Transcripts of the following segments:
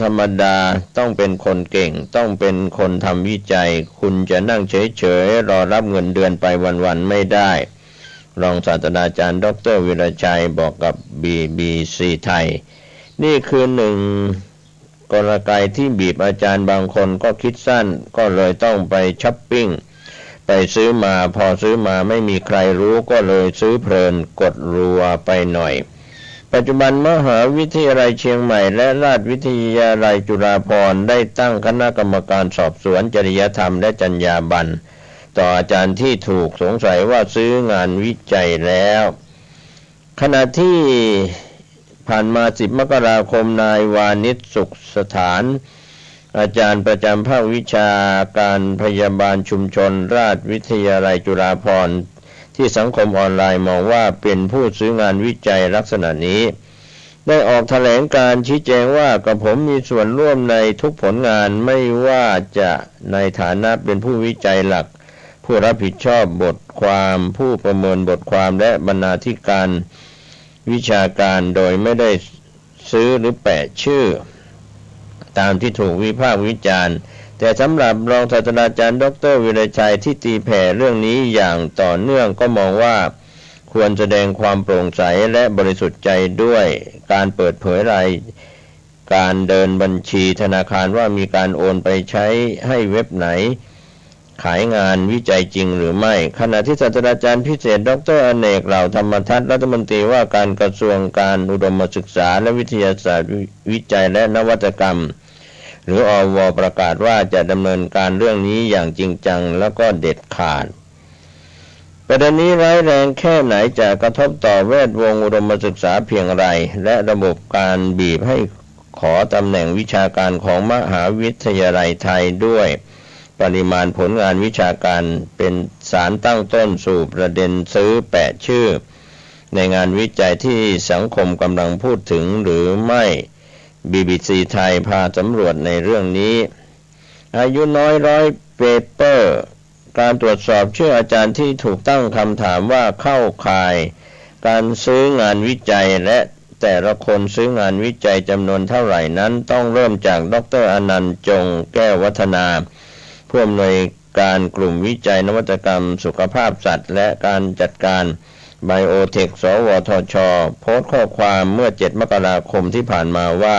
ธรรมดาต้องเป็นคนเก่งต้องเป็นคนทำวิจัยคุณจะนั่งเฉยๆรอรับเงินเดือนไปวันๆไม่ได้รองศาสตราจารย์ดร.วิรชัยบอกกับ BBC ไทยนี่คือหนึ่งกลไกที่บีบอาจารย์บางคนก็คิดสั้นก็เลยต้องไปช้อปปิ้งไปซื้อมาพอซื้อมาไม่มีใครรู้ก็เลยซื้อเพลินกดรัวไปหน่อยปัจจุบันมหาวิทยาลัยเชียงใหม่และราชวิทยาลัยจุฬาภรณ์ได้ตั้งคณะกรรมการสอบสวนจริยธรรมและจรรยาบรรณต่ออาจารย์ที่ถูกสงสัยว่าซื้องานวิจัยแล้วขณะที่ผ่านมา10 มกราคมนายวานิชสุขสถานอาจารย์ประจำภาควิชาการพยาบาลชุมชนราชวิทยาลัยจุฬาภรณ์ที่สังคมออนไลน์มองว่าเป็นผู้ซื้องานวิจัยลักษณะนี้ได้ออกแถลงการชี้แจงว่ากับผมมีส่วนร่วมในทุกผลงานไม่ว่าจะในฐานะเป็นผู้วิจัยหลักผู้รับผิดชอบบทความผู้ประเมินบทความและบรรณาธิการวิชาการโดยไม่ได้ซื้อหรือแปะชื่อตามที่ถูกวิพากษ์วิจารณ์แต่สำหรับรองศาสตราจารย์ดร.วิรชัยที่ตีแผ่เรื่องนี้อย่างต่อเนื่องก็มองว่าควรแสดงความโปร่งใสและบริสุทธิ์ใจด้วยการเปิดเผยรายการเดินบัญชีธนาคารว่ามีการโอนไปใช้ให้เว็บไหนขายงานวิจัยจริงหรือไม่ขณะที่ศาสตราจารย์พิเศษดร.อเนกเหล่าธรรมทัศน์รัฐมนตรีว่าการกระทรวงการอุดมศึกษาและวิทยาศาสตร์วิจัยและนวัตกรรมหรืออว.ประกาศว่าจะดำเนินการเรื่องนี้อย่างจริงจังและก็เด็ดขาดประเด็นนี้ร้ายแรงแค่ไหนจะกระทบต่อแวดวงอุดมศึกษาเพียงไรและระบบการบีบให้ขอตำแหน่งวิชาการของมหาวิทยาลัยไทยด้วยปริมาณผลงานวิชาการเป็นสารตั้งต้นสู่ประเด็นซื้อแปะชื่อในงานวิจัยที่สังคมกำลังพูดถึงหรือไม่ BBC ไทยพาสำรวจในเรื่องนี้อายุน้อยร้อยเปเปอร์การตรวจสอบชื่ออาจารย์ที่ถูกตั้งคำถามว่าเข้าข่ายการซื้องานวิจัยและแต่ละคนซื้องานวิจัยจำนวนเท่าไหร่นั้นต้องเริ่มจากดร.อนันต์จงแก้ววัฒนาผู้อำนวยการกลุ่มวิจัยนวัตกรรมสุขภาพสัตว์และการจัดการไบโอเทคสวทช.โพสต์ข้อความเมื่อ7 มกราคมที่ผ่านมาว่า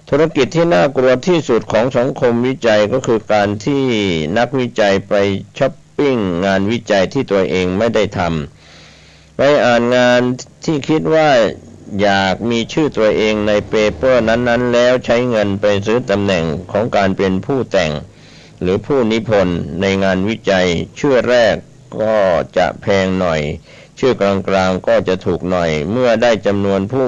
ธุรกิจที่น่ากลัวที่สุดของสังคมวิจัยก็คือการที่นักวิจัยไปช้อปปิ้งงานวิจัยที่ตัวเองไม่ได้ทำไปอ่านงานที่คิดว่าอยากมีชื่อตัวเองในเปเปอร์นั้นๆแล้วใช้เงินไปซื้อตำแหน่งของการเป็นผู้แต่งหรือผู้นิพนธ์ในงานวิจัยชื่อแรกก็จะแพงหน่อยชื่อกลางๆก็จะถูกหน่อยเมื่อได้จำนวนผู้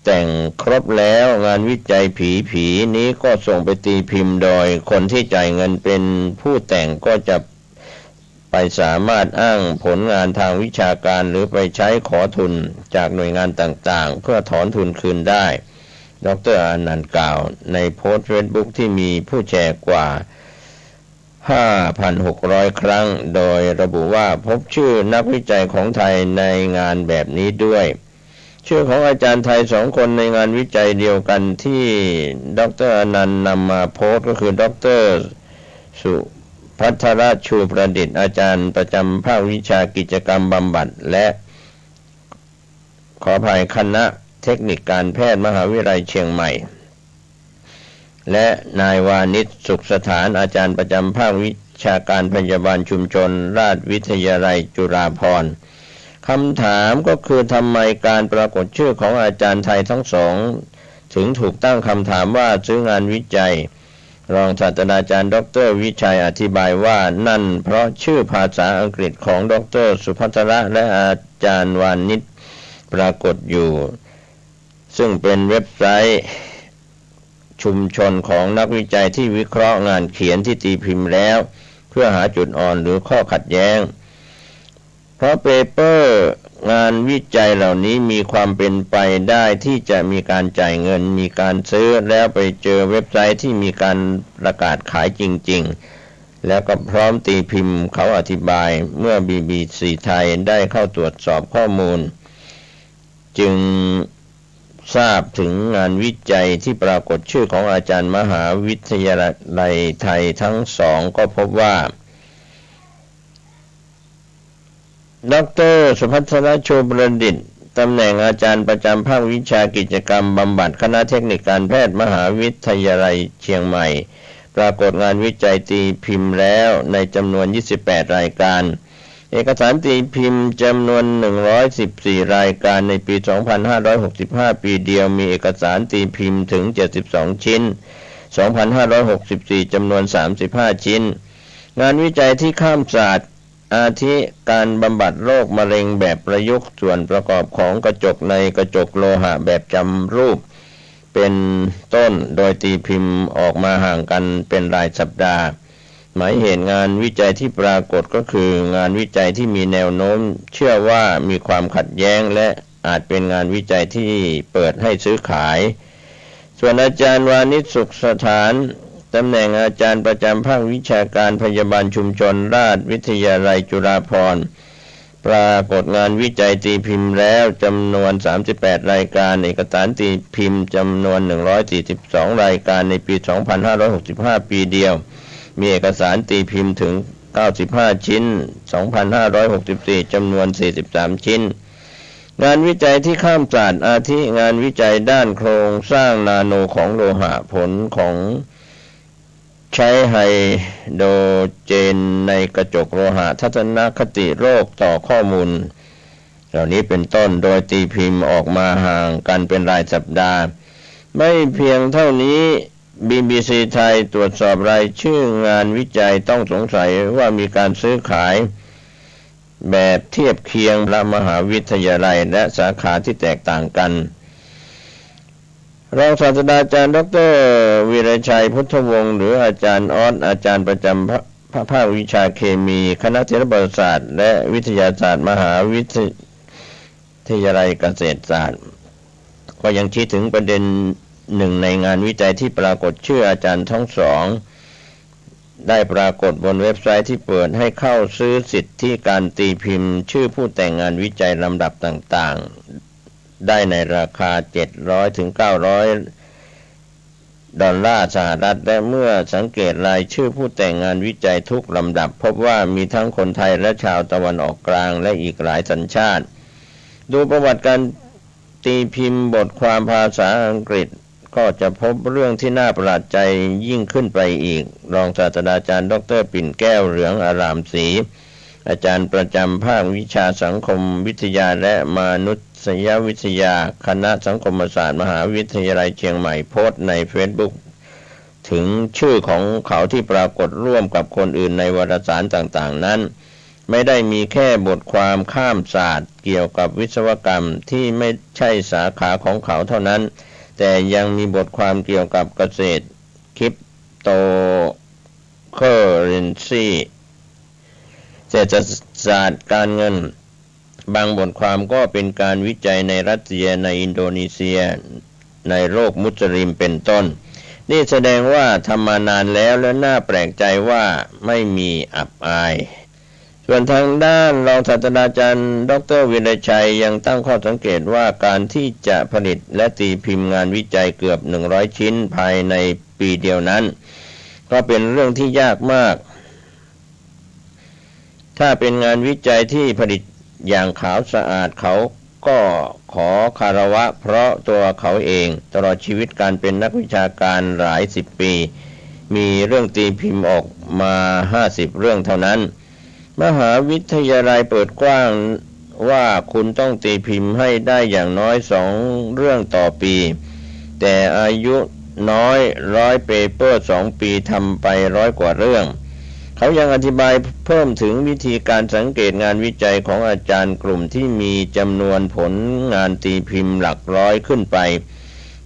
แต่งครบแล้วงานวิจัยผีนี้ก็ส่งไปตีพิมพ์โดยคนที่จ่ายเงินเป็นผู้แต่งก็จะไปสามารถอ้างผลงานทางวิชาการหรือไปใช้ขอทุนจากหน่วยงานต่างๆเพื่อถอนทุนคืนได้ดร.อนันต์กล่าวในโพสต์เฟซบุ๊กที่มีผู้แชร์กว่า5,600 ครั้งโดยระบุว่าพบชื่อนักวิจัยของไทยในงานแบบนี้ด้วยชื่อของอาจารย์ไทย2 คนในงานวิจัยเดียวกันที่ดร.อนันต์นำมาโพสต์ก็คือดร.สุภัทรชูประดิษฐ์อาจารย์ประจำภาควิชากิจกรรมบำบัดและขออภัยคณะเทคนิคการแพทย์มหาวิทยาลัยเชียงใหม่และนายวานิชสุขสถานอาจารย์ประจำภาควิชาการพยาบาลชุมชนราชวิทยาลัยจุฬาภรณ์คำถามก็คือทำไมการปรากฏชื่อของอาจารย์ไทยทั้งสองถึงถูกตั้งคำถามว่าซื้องานวิจัยรองศาสตราจารย์ดร.วิชัยอธิบายว่านั่นเพราะชื่อภาษาอังกฤษของดร.สุภัทรและอาจารย์วานิชปรากฏอยู่ซึ่งเป็นเว็บไซต์ชุมชนของนักวิจัยที่วิเคราะห์งานเขียนที่ตีพิมพ์แล้วเพื่อหาจุดอ่อนหรือข้อขัดแย้งเพราะเปเปอร์งานวิจัยเหล่านี้มีความเป็นไปได้ที่จะมีการจ่ายเงินมีการซื้อแล้วไปเจอเว็บไซต์ที่มีการประกาศขายจริงๆแล้วก็พร้อมตีพิมพ์เขาอธิบายเมื่อ BBC ไทยได้เข้าตรวจสอบข้อมูลจึง ทราบถึงงานวิจัยที่ปรากฏชื่อของอาจารย์มหาวิทยาลัยไทยทั้งสองก็พบว่าดร.สุภัทร โชประดิษฐ์ตำแหน่งอาจารย์ประจำภาควิชากิจกรรมบำบัดคณะเทคนิคการแพทย์มหาวิทยาลัยเชียงใหม่ปรากฏงานวิจัยตีพิมพ์แล้วในจำนวน28รายการเอกสารตีพิมพ์จำนวน114รายการในปี2565ปีเดียวมีเอกสารตีพิมพ์ถึง72ชิ้น2564จำนวน35ชิ้นงานวิจัยที่ข้ามศาสตร์อาทิการบำบัดโรคมะเร็งแบบประยุกต์ส่วนประกอบของกระจกในกระจกโลหะแบบจำรูปเป็นต้นโดยตีพิมพ์ออกมาห่างกันเป็นรายสัปดาห์หมายเหตุงานวิจัยที่ปรากฏก็คืองานวิจัยที่มีแนวโน้มเชื่อว่ามีความขัดแย้งและอาจเป็นงานวิจัยที่เปิดให้ซื้อขายส่วนอาจารย์วานิช สุขสถานตำแหน่งอาจารย์ประจำภาควิชาการพยาบาลชุมชนราชวิทยาลัยจุฬาภรณ์ปรากฏงานวิจัยตีพิมพ์แล้วจำนวน38รายการเอกสารตีพิมพ์จำนวน142รายการในปี2565ปีเดียวมีเอกสารตีพิมพ์ถึง95ชิ้น2564จำนวน43ชิ้นงานวิจัยที่ข้ามศาสตร์อาทิงานวิจัยด้านโครงสร้างนาโนของโลหะผลของใช้ไฮโดรเจนในกระจกโลหะทัศนคติโรคต่อข้อมูลเหล่านี้เป็นต้นโดยตีพิมพ์ออกมาห่างกันเป็นรายสัปดาห์ไม่เพียงเท่านี้ BBC ไทยตรวจสอบรายชื่องานวิจัยต้องสงสัยว่ามีการซื้อขายแบบเทียบเคียงระมหาวิทยาลัยและสาขาที่แตกต่างกันรองศาสตราจารย์ดร.วีรชัยพุทธวงศ์หรืออาจารย์ออสอาจารย์ประจำภาควิชาเคมีคณะศิลปศาสตร์และวิทยาศาสตร์มหาวิทยาลัยเกษตรศาสตร์ก็ยังชี้ถึงประเด็นหนึ่งในงานวิจัยที่ปรากฏชื่ออาจารย์ทั้งสองได้ปรากฏบนเว็บไซต์ที่เปิดให้เข้าซื้อสิทธิการตีพิมพ์ชื่อผู้แต่งงานวิจัยลำดับต่างๆได้ในราคา700ถึง900ดอลลาร์สหรัฐและเมื่อสังเกตรายชื่อผู้แต่งงานวิจัยทุกลำดับพบว่ามีทั้งคนไทยและชาวตะวันออกกลางและอีกหลายสัญชาติดูประวัติการตีพิมพ์บทความภาษาอังกฤษก็จะพบเรื่องที่น่าประหลาดใจยิ่งขึ้นไปอีกรองศาสตราจารย์ดร.ปิ่นแก้วเหลืองอารามศรีอาจารย์ประจำภาควิชาสังคมวิทยาและมนุษยวิทยาคณะสังคมศาสตร์มหาวิทยาลัยเชียงใหม่โพสต์ใน Facebook ถึงชื่อของเขาที่ปรากฏร่วมกับคนอื่นในวารสารต่างๆนั้นไม่ได้มีแค่บทความข้ามศาสตร์เกี่ยวกับวิศวกรรมที่ไม่ใช่สาขาของเขาเท่านั้นแต่ยังมีบทความเกี่ยวกับเกษตรคริปโตเคอเรนซีเศรษฐศาสตร์การเงินบางบทความก็เป็นการวิจัยในรัสเซียในอินโดนีเซียในโลกมุสลิมเป็นต้นนี่แสดงว่าทำมานานแล้วและน่าแปลกใจว่าไม่มีอับอายส่วนทางด้านรองศาสตราจารย์ดร.วิรชัยยังตั้งข้อสังเกตว่าการที่จะผลิตและตีพิมพ์งานวิจัยเกือบ100ชิ้นภายในปีเดียวนั้นก็เป็นเรื่องที่ยากมากถ้าเป็นงานวิจัยที่ผลิตอย่างขาวสะอาดเขาก็ขอคารวะเพราะตัวเขาเองตลอดชีวิตการเป็นนักวิชาการหลาย10ปีมีเรื่องตีพิมพ์ออกมา50เรื่องเท่านั้นมหาวิทยาลัยเปิดกว้างว่าคุณต้องตีพิมพ์ให้ได้อย่างน้อย2เรื่องต่อปีแต่อายุน้อย100เปเปอร์2ปีทำไป100กว่าเรื่องเขายังอธิบายเพิ่มถึงวิธีการสังเกตงานวิจัยของอาจารย์กลุ่มที่มีจำนวนผลงานตีพิมพ์หลักร้อยขึ้นไป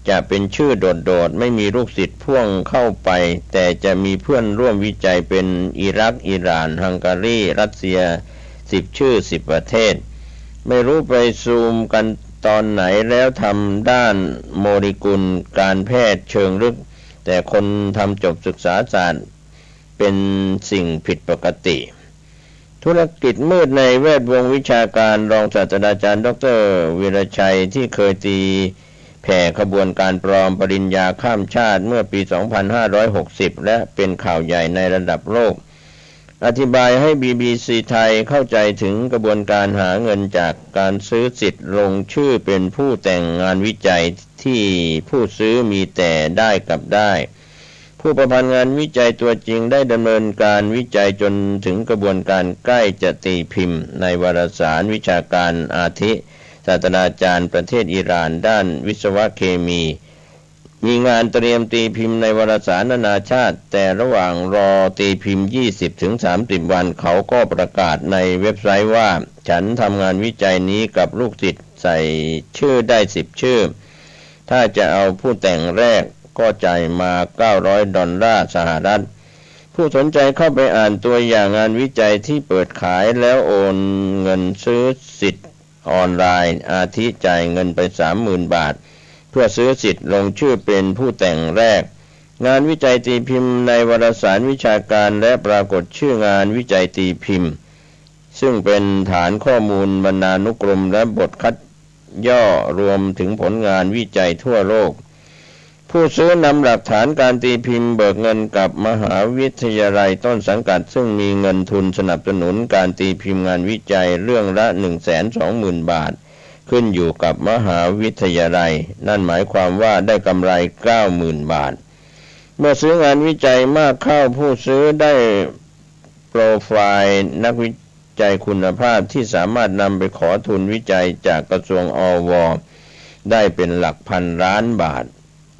จะเป็นชื่อโดดๆไม่มีลูกศิษย์พ่วงเข้าไปแต่จะมีเพื่อนร่วมวิจัยเป็นอิรักอิหร่านฮังการีรัสเซีย10ชื่อ10ประเทศไม่รู้ไปซูมกันตอนไหนแล้วทำด้านโมเลกุลการแพทย์เชิงลึกแต่คนทำจบศึกษาศาสตร์เป็นสิ่งผิดปกติธุรกิจมืดในแวดวงวิชาการรองศาสตราจารย์ดร.วีรชัยที่เคยตี แผ่ขบวนการปลอมปริญญาข้ามชาติเมื่อปี 2560 และเป็นข่าวใหญ่ในระดับโลกอธิบายให้ BBC ไทยเข้าใจถึงกระบวนการหาเงินจากการซื้อสิทธิ์ลงชื่อเป็นผู้แต่งงานวิจัยที่ผู้ซื้อมีแต่ได้กับได้ผู้ประพันธ์งานวิจัยตัวจริงได้ดำเนินการวิจัยจนถึงกระบวนการใกล้จะตีพิมพ์ในวารสารวิชาการอาทิศาสตราจารย์ประเทศอิหร่านด้านวิศวเคมีงานเตรียมตีพิมพ์ในวารสารนานาชาติแต่ระหว่างรอตีพิมพ์ 20-30 วันเขาก็ประกาศในเว็บไซต์ว่าฉันทำงานวิจัยนี้กับลูกศิษย์ใส่ชื่อได้10ชื่อถ้าจะเอาผู้แต่งแรกก็จ่ายมา$900สหรัฐผู้สนใจเข้าไปอ่านตัวอย่างงานวิจัยที่เปิดขายแล้วโอนเงินซื้อสิทธิ์ออนไลน์อาทิจ่ายเงินไป 30,000 บาทเพื่อซื้อสิทธิ์ลงชื่อเป็นผู้แต่งแรกงานวิจัยตีพิมพ์ในวารสารวิชาการและปรากฏชื่องานวิจัยตีพิมพ์ซึ่งเป็นฐานข้อมูลบรรณานุกรมและบทคัดย่อรวมถึงผลงานวิจัยทั่วโลกผู้ซื้อนำหลักฐานการตีพิมพ์เบิกเงินกับมหาวิทยาลัยต้นสังกัดซึ่งมีเงินทุนสนับสนุนการตีพิมพ์งานวิจัยเรื่องละ 120,000 บาทขึ้นอยู่กับมหาวิทยาลัยนั่นหมายความว่าได้กำไร 90,000 บาทเมื่อซื้องานวิจัยมากเข้าผู้ซื้อได้โปรไฟล์นักวิจัยคุณภาพที่สามารถนำไปขอทุนวิจัยจากกระทรวงอว.ได้เป็นหลักพันล้านบาท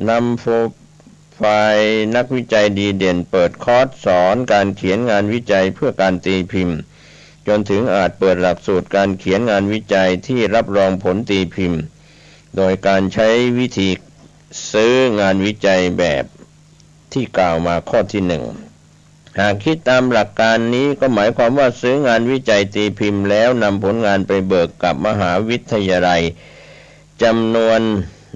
นำโปรไฟล์นักวิจัยดีเด่นเปิดคอร์สสอนการเขียนงานวิจัยเพื่อการตีพิมพ์จนถึงอาจเปิดหลักสูตรการเขียนงานวิจัยที่รับรองผลตีพิมพ์โดยการใช้วิธีซื้องานวิจัยแบบที่กล่าวมาข้อที่1หากคิดตามหลักการนี้ก็หมายความว่าซื้องานวิจัยตีพิมพ์แล้วนำผลงานไปเบิกกับมหาวิทยาลัยจำนวน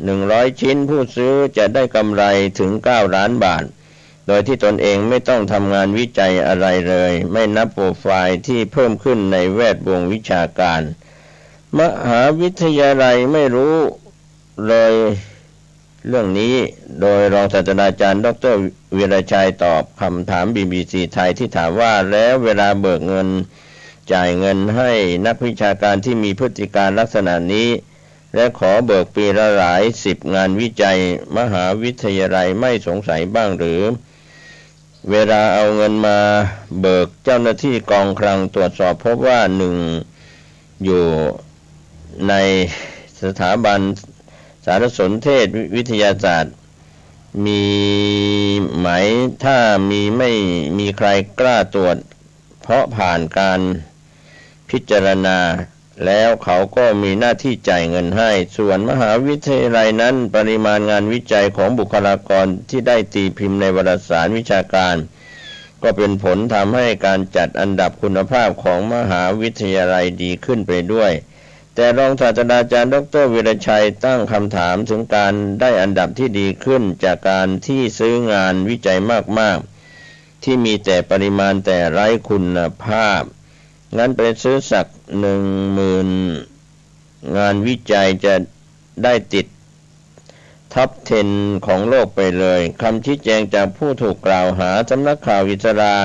100ชิ้นผู้ซื้อจะได้กำไรถึง9ล้านบาทโดยที่ตนเองไม่ต้องทำงานวิจัยอะไรเลยไม่นับโปรไฟล์ที่เพิ่มขึ้นในแวดวงวิชาการมหาวิทยาลัยไม่รู้เลยเรื่องนี้โดยรองศาสตราจารย์ดร.วีรชัยตอบคำถาม BBC ไทยที่ถามว่าแล้วเวลาเบิกเงินจ่ายเงินให้นักวิชาการที่มีพฤติการลักษณะนี้และขอเบิกปีละหลาย10งานวิจัยมหาวิทยาลัยไม่สงสัยบ้างหรือเวลาเอาเงินมาเบิกเจ้าหน้าที่กองคลังตรวจสอบพบว่า1อยู่ในสถาบันสารสนเทศวิทยาศาสตร์มีไหมถ้าไม่มีใครกล้าตรวจเพราะผ่านการพิจารณาแล้วเขาก็มีหน้าที่จ่ายเงินให้ส่วนมหาวิทยาลัยนั้นปริมาณงานวิจัยของบุคลากรที่ได้ตีพิมพ์ในวารสารวิชาการก็เป็นผลทำให้การจัดอันดับคุณภาพของมหาวิทยาลัยดีขึ้นไปด้วยแต่รองศาสตราจารย์ดร.วีรชัยตั้งคำถามถึงการได้อันดับที่ดีขึ้นจากการที่ซื้องานวิจัยมากๆที่มีแต่ปริมาณแต่ไร้คุณภาพงั้นไปซื้อสัก 10,000 งานวิจัยจะได้ติดท็อป 10 ของโลกไปเลยคำชี้แจงจากผู้ถูกกล่าวหาสำนักข่าวอิสรา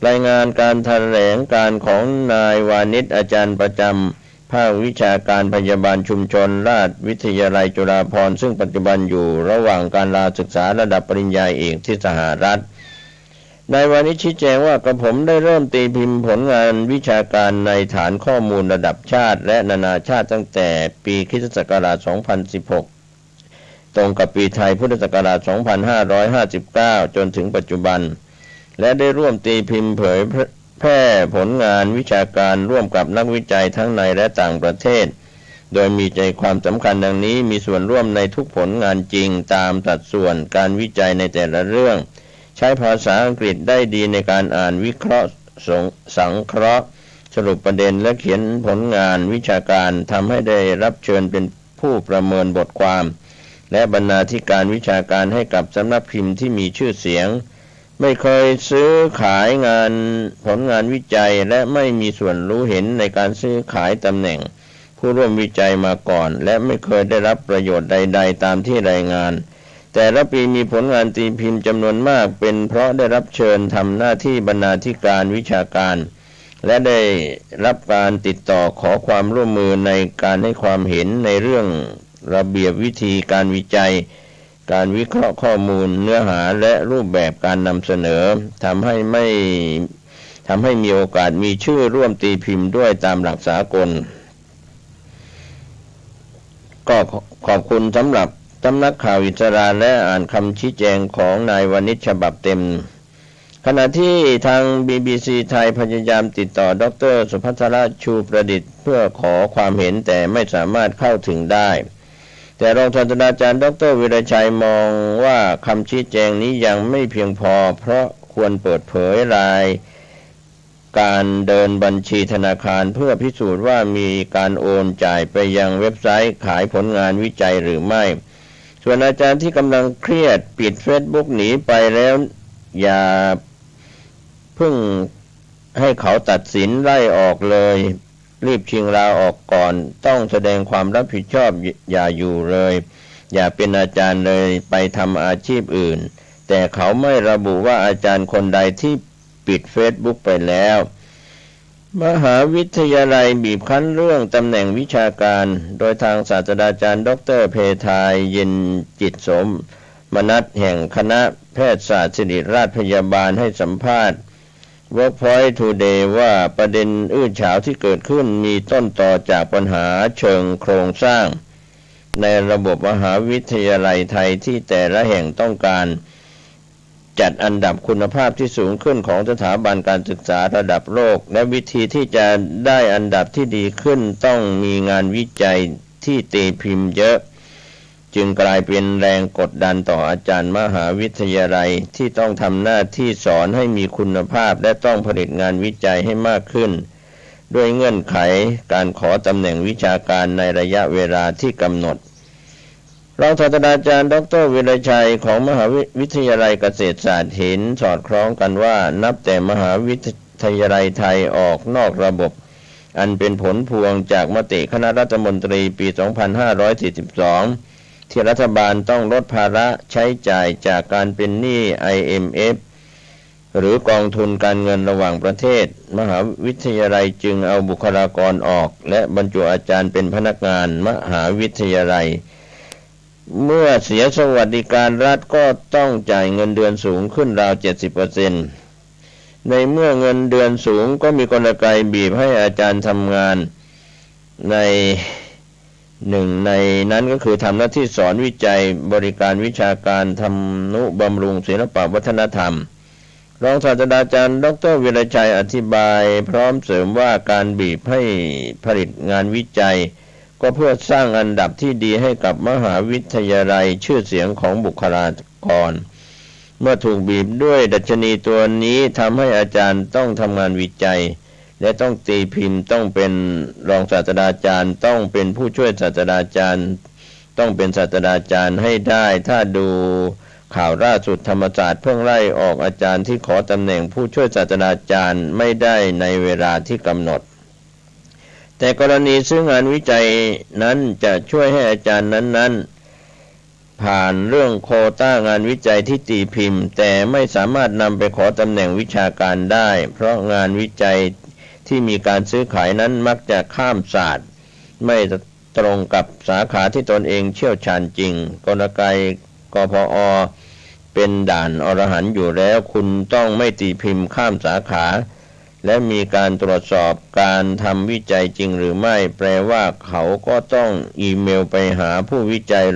รายงานการแถลงการของนายวานิชอาจารย์ประจำภาควิชาการพยาบาลชุมชนราชวิทยาลัยจุฬาภรณ์ซึ่งปัจจุบันอยู่ระหว่างการลาศึกษาระดับปริญญาเอกที่สหรัฐนายวานิชชี้แจงว่ากระผมได้เริ่มตีพิมพ์ผลงานวิชาการในฐานข้อมูลระดับชาติและนานาชาติตั้งแต่ปีค.ศ. 2016ตรงกับปีไทยพุทธศักราช 2559 จนถึงปัจจุบันและได้ร่วมตีพิมพ์เผยแพร่ผลงานวิชาการร่วมกับนักวิจัยทั้งในและต่างประเทศโดยมีใจความสำคัญดังนี้มีส่วนร่วมในทุกผลงานจริงตามสัดส่วนการวิจัยในแต่ละเรื่องใช้ภาษาอังกฤษได้ดีในการอ่านวิเคราะห์สังเคราะห์สรุปประเด็นและเขียนผลงานวิชาการทำให้ได้รับเชิญเป็นผู้ประเมินบทความและบรรณาธิการวิชาการให้กับสำนักพิมพ์ที่มีชื่อเสียงไม่เคยซื้อขายงานผลงานวิจัยและไม่มีส่วนรู้เห็นในการซื้อขายตำแหน่ง ผู้ร่วมวิจัยมาก่อนและไม่เคยได้รับประโยชน์ใดๆตามที่รายงานแต่ละปีมีผลงานตีพิมพ์จำนวนมากเป็นเพราะได้รับเชิญทำหน้าที่บรรณาธิการวิชาการและได้รับการติดต่อขอความร่วมมือในการให้ความเห็นในเรื่องระเบียบวิธีการวิจัยการวิเคราะห์ข้อมูลเนื้อหาและรูปแบบการนำเสนอทำให้มีโอกาสมีชื่อร่วมตีพิมพ์ด้วยตามหลักสากลก็ขอบคุณสำหรับสำนักข่าวอิสราและอ่านคำชี้แจงของนายวณิชฉบับเต็มขณะที่ทาง BBC ไทยพยายามติดต่อดร.สุภัทรชูประดิษฐ์เพื่อขอความเห็นแต่ไม่สามารถเข้าถึงได้แต่รองศาสตราจารย์ดร.วิรชัยมองว่าคำชี้แจงนี้ยังไม่เพียงพอเพราะควรเปิดเผยรายการเดินบัญชีธนาคารเพื่อพิสูจน์ว่ามีการโอนจ่ายไปยังเว็บไซต์ขายผลงานวิจัยหรือไม่ส่วนอาจารย์ที่กำลังเครียดปิด Facebook หนีไปแล้วอย่าเพิ่งให้เขาตัดสินไล่ออกเลยรีบชิงลาออกก่อนต้องแสดงความรับผิดชอบอย่าอยู่เลยอย่าเป็นอาจารย์เลยไปทำอาชีพอื่นแต่เขาไม่ระบุว่าอาจารย์คนใดที่ปิด Facebook ไปแล้วมหาวิทยาลัยบีบคั้นเรื่องตำแหน่งวิชาการโดยทางศาสตราจารย์ดร.เพทายเย็นจิตสมนัสแห่งคณะแพทยศาสตร์ศิริราชพยาบาลให้สัมภาษณ์ Workpoint Today ว่าประเด็นอื้อฉาวที่เกิดขึ้นมีต้นต่อจากปัญหาเชิงโครงสร้างในระบบมหาวิทยาลัยไทยที่แต่ละแห่งต้องการจัดอันดับคุณภาพที่สูงขึ้นของสถาบันการศึกษาระดับโลกและวิธีที่จะได้อันดับที่ดีขึ้นต้องมีงานวิจัยที่ตีพิมพ์เยอะจึงกลายเป็นแรงกดดันต่ออาจารย์มหาวิทยาลัยที่ต้องทำหน้าที่สอนให้มีคุณภาพและต้องผลิตงานวิจัยให้มากขึ้นด้วยเงื่อนไขการขอตำแหน่งวิชาการในระยะเวลาที่กำหนดรองศาสตราจารย์ดร.วิรชัยของมหาวิทยาลัยเกษตรศาสตร์เห็นสอดคล้องกันว่านับแต่มหาวิทยาลัยไทยออกนอกระบบอันเป็นผลพวงจากมติคณะรัฐมนตรีปี 2542 ที่รัฐบาลต้องลดภาระใช้จ่ายจากการเป็นหนี้ IMF หรือกองทุนการเงินระหว่างประเทศมหาวิทยาลัยจึงเอาบุคลากรออกและบรรจุอาจารย์เป็นพนักงานมหาวิทยาลัยเมื่อเสียสวัสดิการรัฐก็ต้องจ่ายเงินเดือนสูงขึ้นราว 70% ในเมื่อเงินเดือนสูงก็มีกลไกบีบให้อาจารย์ทำงานในนั้นก็คือทำหน้าที่สอนวิจัยบริการวิชาการทำนุบำรุงศิลปวัฒนธรรมรองศาสตราจารย์ดร.วิรชัยอธิบายพร้อมเสริมว่าการบีบให้ผลิตงานวิจัยก็เพื่อสร้างอันดับที่ดีให้กับมหาวิทยาลัยชื่อเสียงของบุคลากรเมื่อถูกบีบด้วยดัชนีตัวนี้ทำให้อาจารย์ต้องทำงานวิจัยและต้องตีพิมพ์ต้องเป็นรองศาสตราจารย์ต้องเป็นผู้ช่วยศาสตราจารย์ต้องเป็นศาสตราจารย์ให้ได้ถ้าดูข่าวล่าสุดธรรมศาสตร์เพิ่งไล่ออกอาจารย์ที่ขอตำแหน่งผู้ช่วยศาสตราจารย์ไม่ได้ในเวลาที่กำหนดแต่กรณีซึ่งงานวิจัยนั้นจะช่วยให้อาจารย์นั้นผ่านเรื่องโควต้างานวิจัยที่ตีพิมพ์แต่ไม่สามารถนำไปขอตำแหน่งวิชาการได้เพราะงานวิจัยที่มีการซื้อขายนั้นมักจะข้ามศาสตร์ไม่ตรงกับสาขาที่ตนเองเชี่ยวชาญจริงกลไกกพอเป็นด่านอรหันต์อยู่แล้วคุณต้องไม่ตีพิมพ์ข้ามสาขาและมีการตรวจสอบการทำวิจัยจริงหรือไม่แปลว่าเขาก็ต้องอีเมลไปหาผู้วิจัย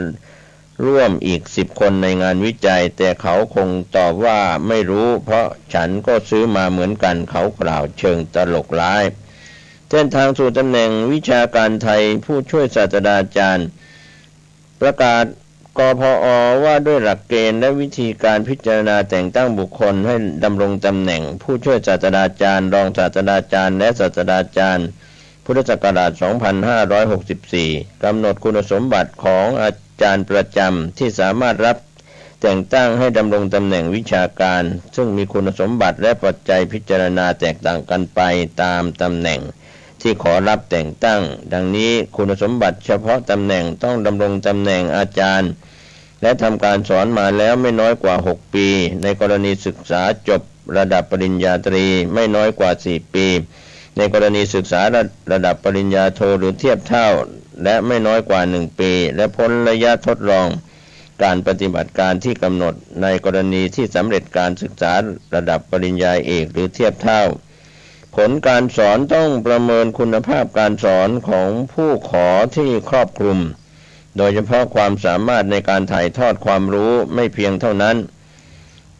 ร่วมอีก10 คนในงานวิจัยแต่เขาคงตอบว่าไม่รู้เพราะฉันก็ซื้อมาเหมือนกันเขากล่าวเชิงตลกร้ายเส้นทางสู่ตำแหน่งวิชาการไทยผู้ช่วยศาสตราจารย์ประกาศกพอว่าด้วยหลักเกณฑ์และวิธีการพิจารณาแต่งตั้งบุคคลให้ดำรงตำแหน่งผู้ช่วยศาสตราจารย์รองศาสตราจารย์และศาสตราจารย์พุทธศักราช 2564 กำหนดคุณสมบัติของอาจารย์ประจำที่สามารถรับแต่งตั้งให้ดำรงตำแหน่งวิชาการซึ่งมีคุณสมบัติและปัจจัยพิจารณาแตกต่างกันไปตามตำแหน่ง ที่ขอรับแต่งตั้งดังนี้คุณสมบัติเฉพาะตำแหน่งต้องดำรงตำแหน่งอาจารย์และทำการสอนมาแล้วไม่น้อยกว่า6ปีในกรณีศึกษาจบระดับปริญญาตรีไม่น้อยกว่า4ปีในกรณีศึกษาระดับปริญญาโทหรือเทียบเท่าและไม่น้อยกว่า1ปีและพ้นระยะทดลองการปฏิบัติการที่กำหนดในกรณีที่สำเร็จการศึกษาระดับปริญญาเอกหรือเทียบเท่าผลการสอนต้องประเมินคุณภาพการสอนของผู้ขอที่ครอบคลุมโดยเฉพาะความสามารถในการถ่ายทอดความรู้ไม่เพียงเท่านั้น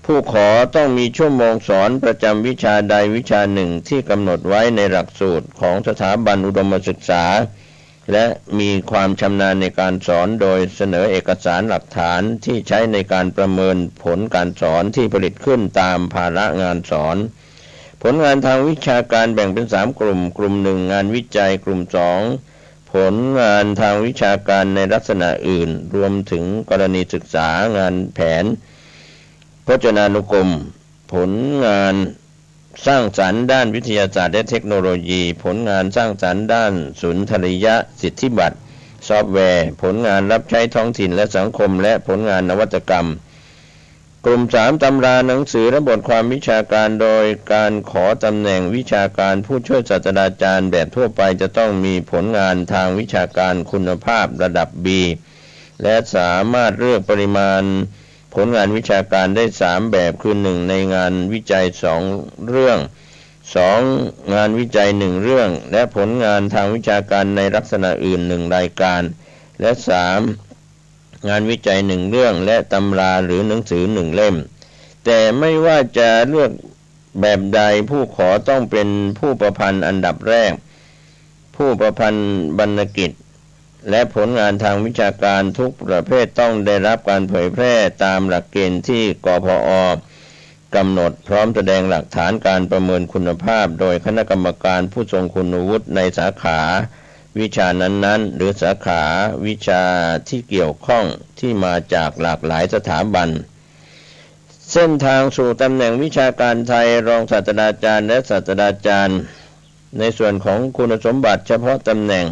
ผู้ขอต้องมีชั่วโมงสอนประจำวิชาใดวิชาหนึ่งที่กำหนดไว้ในหลักสูตรของสถาบันอุดมศึกษาและมีความชำนาญในการสอนโดยเสนอเอกสารหลักฐานที่ใช้ในการประเมินผลการสอนที่ผลิตขึ้นตามภาระงานสอนผลงานทางวิชาการแบ่งเป็น3กลุ่มกลุ่ม1งานวิจัยกลุ่ม2ผลงานทางวิชาการในลักษณะอื่นรวมถึงกรณีศึกษางานแผนพจนานุกรมผลงานสร้างสรรค์ด้านวิทยาศาสตร์และเทคโนโลยีผลงานสร้างสรรค์ด้านสุนทรียสิทธิบัตรซอฟต์แวร์ผลงานรับใช้ท้องถิ่นและสังคมและผลงานนวัตกรรมกลุ่ม3ตำราหนังสือและบทความวิชาการโดยการขอตำแหน่งวิชาการผู้ช่วยศาสตราจารย์แบบทั่วไปจะต้องมีผลงานทางวิชาการคุณภาพระดับ B และสามารถเลือกปริมาณผลงานวิชาการได้3แบบคือ1ในงานวิจัย2เรื่อง2งานวิจัย1เรื่องและผลงานทางวิชาการในลักษณะอื่น1รายการและ3งานวิจัย1เรื่องและตำราหรือหนังสือ1เล่มแต่ไม่ว่าจะเลือกแบบใดผู้ขอต้องเป็นผู้ประพันธ์อันดับแรกผู้ประพันธ์บรรณกิจและผลงานทางวิชาการทุกประเภทต้องได้รับการเผยแพร่ตามหลักเกณฑ์ที่กพกำหนดพร้อมแสดงหลักฐานการประเมินคุณภาพโดยคณะกรรมการผู้ทรงคุณวุฒิในสาขาวิชานั้นๆหรือสาขาวิชาที่เกี่ยวข้องที่มาจากหลากหลายสถาบันเส้นทางสู่ตำแหน่งวิชาการไทยรองศาสตราจารย์และศาสตราจารย์ในส่วนของคุณสมบัติเฉพาะตำแหน่ง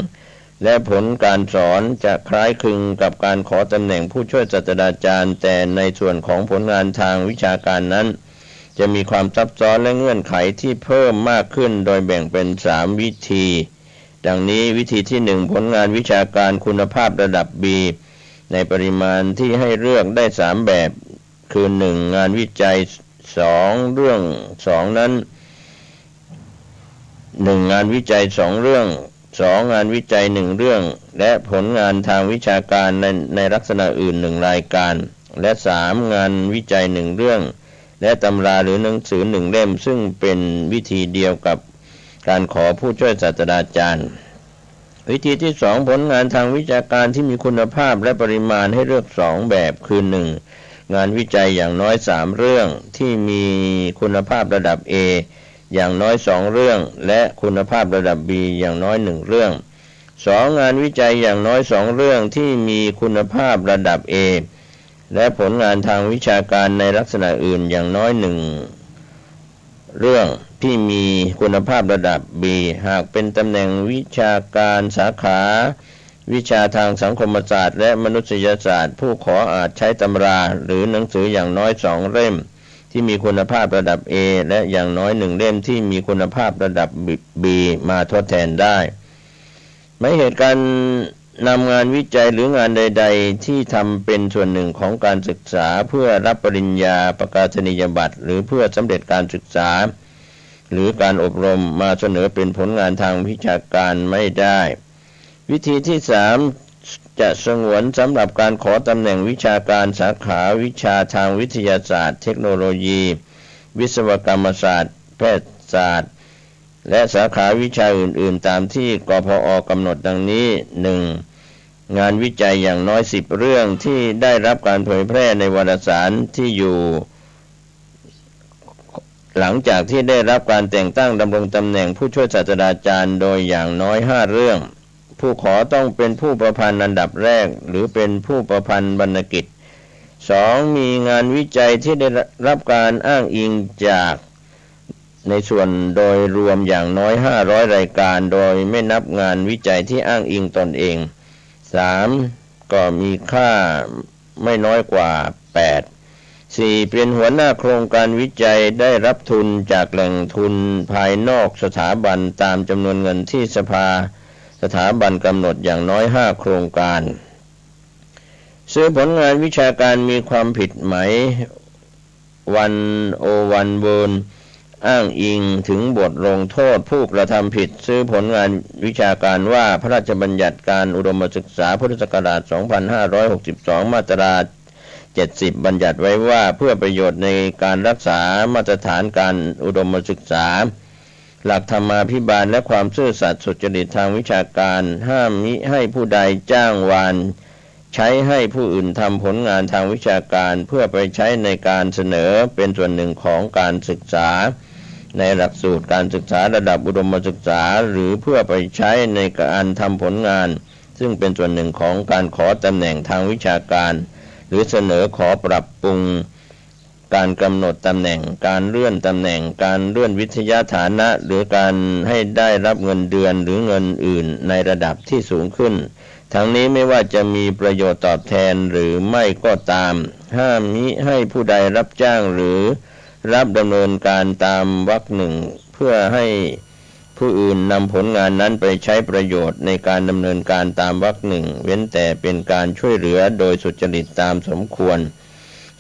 และผลการสอนจะคล้ายคลึงกับการขอตำแหน่งผู้ช่วยศาสตราจารย์แต่ในส่วนของผลงานทางวิชาการนั้นจะมีความซับซ้อนและเงื่อนไขที่เพิ่มมากขึ้นโดยแบ่งเป็น3วิธีดังนี้วิธีที่1ผลงานวิชาการคุณภาพระดับ B ในปริมาณที่ให้เลือกได้3แบบคือ1งานวิจัย2เรื่อง2นั้น1งานวิจัย2เรื่อง2งานวิจัย1เรื่องและผลงานทางวิชาการในลักษณะอื่น1รายการและ3งานวิจัย1เรื่องและตำราหรือหนังสือ1เล่มซึ่งเป็นวิธีเดียวกับการขอผู้ช่วยศาสตราจารย์วิธีที่2ผลงานทางวิชาการที่มีคุณภาพและปริมาณให้เลือก2แบบคือ1งานวิจัยอย่างน้อย3เรื่องที่มีคุณภาพระดับ A อย่างน้อย2เรื่องและคุณภาพระดับ B อย่างน้อย1เรื่อง2งานวิจัยอย่างน้อย2เรื่องที่มีคุณภาพระดับ A และผลงานทางวิชาการในลักษณะอื่นอย่างน้อย1เรื่องที่มีคุณภาพระดับ B หากเป็นตำแหน่งวิชาการสาขาวิชาทางสังคมศาสตร์และมนุษยศาสตร์ผู้ขออาจใช้ตำราหรือหนังสืออย่างน้อย2เล่มที่มีคุณภาพระดับ A และอย่างน้อย1เล่มที่มีคุณภาพระดับ B มาทดแทนได้ไม่เหตุการนำงานวิจัยหรืองานใดๆที่ทำเป็นส่วนหนึ่งของการศึกษาเพื่อรับปริญญาประกาศนียบัตรหรือเพื่อสำเร็จการศึกษาหรือการอบรมมาเสนอเป็นผลงานทางวิชาการไม่ได้วิธีที่3จะสงวนสำหรับการขอตำแหน่งวิชาการสาขาวิชาทางวิทยาศาสตร์เทคโนโลยีวิศวกรรมศาสตร์แพทยศาสตร์และสาขาวิชาอื่นๆตามที่กพกำหนดดังนี้ 1. งานวิจัยอย่างน้อย10เรื่องที่ได้รับการเผยแพร่ในวารสารที่อยู่หลังจากที่ได้รับการแต่งตั้งดำรงตำแหน่งผู้ช่วยศาสตราจารย์โดยอย่างน้อย5เรื่องผู้ขอต้องเป็นผู้ประพันธ์อันดับแรกหรือเป็นผู้ประพันธ์บรรณกิจ 2. มีงานวิจัยที่ได้รับการอ้างอิงจาก ในส่วนโดยรวมอย่างน้อย500รายการโดยไม่นับงานวิจัยที่อ้างอิงตนเอง 3. ก็มีค่าไม่น้อยกว่า 8. 4. เป็นหัวหน้าโครงการวิจัยได้รับทุนจากแหล่งทุนภายนอกสถาบันตามจำนวนเงินที่สถาบันกำหนดอย่างน้อย5โครงการซื้อผลงานวิชาการมีความผิดไหม101เวิร์นอ้างอิงถึงบทลงโทษผู้กระทำผิดซื้อผลงานวิชาการว่าพระราชบัญญัติการอุดมศึกษาพุทธศักราช2562มาตรา70บัญญัติไว้ว่าเพื่อประโยชน์ในการรักษามาตรฐานการอุดมศึกษาหลักธรรมาภิบาลและความซื่อสัตย์สุจริตทางวิชาการห้ามมิให้ผู้ใดจ้างวานใช้ให้ผู้อื่นทำผลงานทางวิชาการเพื่อไปใช้ในการเสนอเป็นส่วนหนึ่งของการศึกษาในหลักสูตรการศึกษาระดับอุดมศึกษาหรือเพื่อไปใช้ในการทำผลงานซึ่งเป็นส่วนหนึ่งของการขอตำแหน่งทางวิชาการหรือเสนอขอปรับปรุงการกำหนดตำแหน่งการเลื่อนตำแหน่งการเลื่อนวิทยาฐานะหรือการให้ได้รับเงินเดือนหรือเงินอื่นในระดับที่สูงขึ้นทั้งนี้ไม่ว่าจะมีประโยชน์ตอบแทนหรือไม่ก็ตามห้ามมิให้ผู้ใดรับจ้างหรือรับดำเนินการตามวรรคหนึ่งเพื่อให้ผู้อื่นนำผลงานนั้นไปใช้ประโยชน์ในการดำเนินการตามวรรคหนึ่งเว้นแต่เป็นการช่วยเหลือโดยสุจริตตามสมควร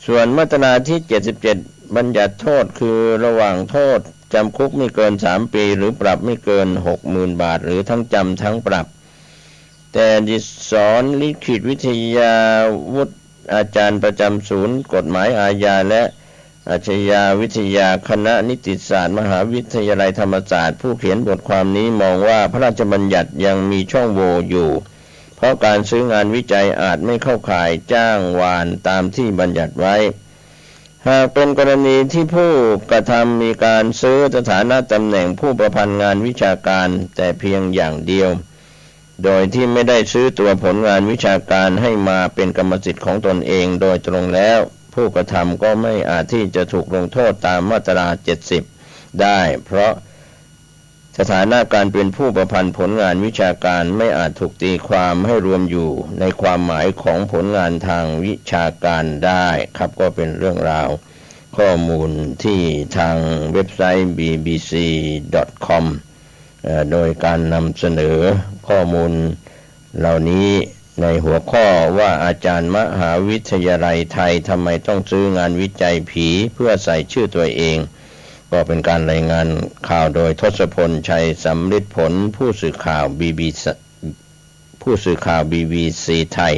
ส่วนมาตราที่77บัญญัติโทษคือระหว่างโทษจำคุกไม่เกิน3ปีหรือปรับไม่เกิน 60,000 บาทหรือทั้งจำทั้งปรับแต่ดิศรลิขิตวิทยาวุฒิอาจารย์ประจำศูนย์กฎหมายอาญาและอาชญาวิทยาคณะนิติศาสตร์มหาวิทยาลัยธรรมศาสตร์ผู้เขียนบทความนี้มองว่าพระราชบัญญัติยังมีช่องโหว่อยู่เพราะการซื้องานวิจัยอาจไม่เข้าข่ายจ้างวานตามที่บัญญัติไว้หากเป็นกรณีที่ผู้กระทำมีการซื้อสถานะตำแหน่งผู้ประพันธ์งานวิชาการแต่เพียงอย่างเดียวโดยที่ไม่ได้ซื้อตัวผลงานวิชาการให้มาเป็นกรรมสิทธิ์ของตนเองโดยตรงแล้วผู้กระทำก็ไม่อาจที่จะถูกลงโทษตามมาตรา70ได้เพราะสถานะการเป็นผู้ประพันธ์ผลงานวิชาการไม่อาจถูกตีความให้รวมอยู่ในความหมายของผลงานทางวิชาการได้ครับก็เป็นเรื่องราวข้อมูลที่ทางเว็บไซต์ bbc.com โดยการนำเสนอข้อมูลเหล่านี้ในหัวข้อว่าอาจารย์มหาวิทยาลัยไทยทำไมต้องซื้องานวิจัยผีเพื่อใส่ชื่อตัวเองก็เป็นการรายงานข่าวโดยทศพลชัยสำฤทธิ์ผลผู้สื่อข่าว BBC ไทย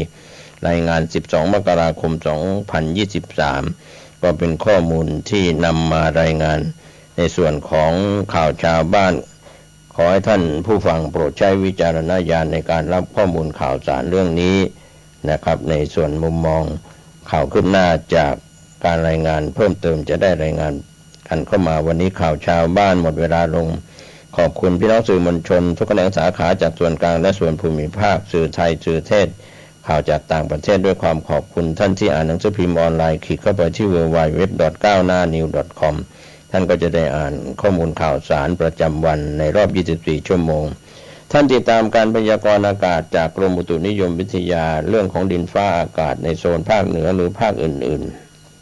รายงาน12มกราคม2023ก็เป็นข้อมูลที่นำมารายงานในส่วนของข่าวชาวบ้านขอให้ท่านผู้ฟังโปรดใช้วิจารณญาณในการรับข้อมูลข่าวสารเรื่องนี้นะครับในส่วนมุมมองข่าวขึ้นหน้าจากการรายงานเพิ่มเติมจะได้รายงานกันเข้ามาวันนี้ข่าวชาวบ้านหมดเวลาลงขอบคุณพี่น้องสื่อมวลชนทุกแขนงสาขาจากส่วนกลางและส่วนภูมิภาคสื่อไทยสื่อเทศข่าวจากต่างประเทศด้วยความขอบคุณท่านที่อ่านหนังสือพิมพ์ออนไลน์คลิกเข้าไปที่ www.9hnanews.com ท่านก็จะได้อ่านข้อมูลข่าวสารประจำวันในรอบ24ชั่วโมงท่านติดตามการพยากรณ์อากาศจากกรมอุตุนิยมวิทยาเรื่องของดินฟ้าอากาศในโซนภาคเหนือหรือภาคอื่น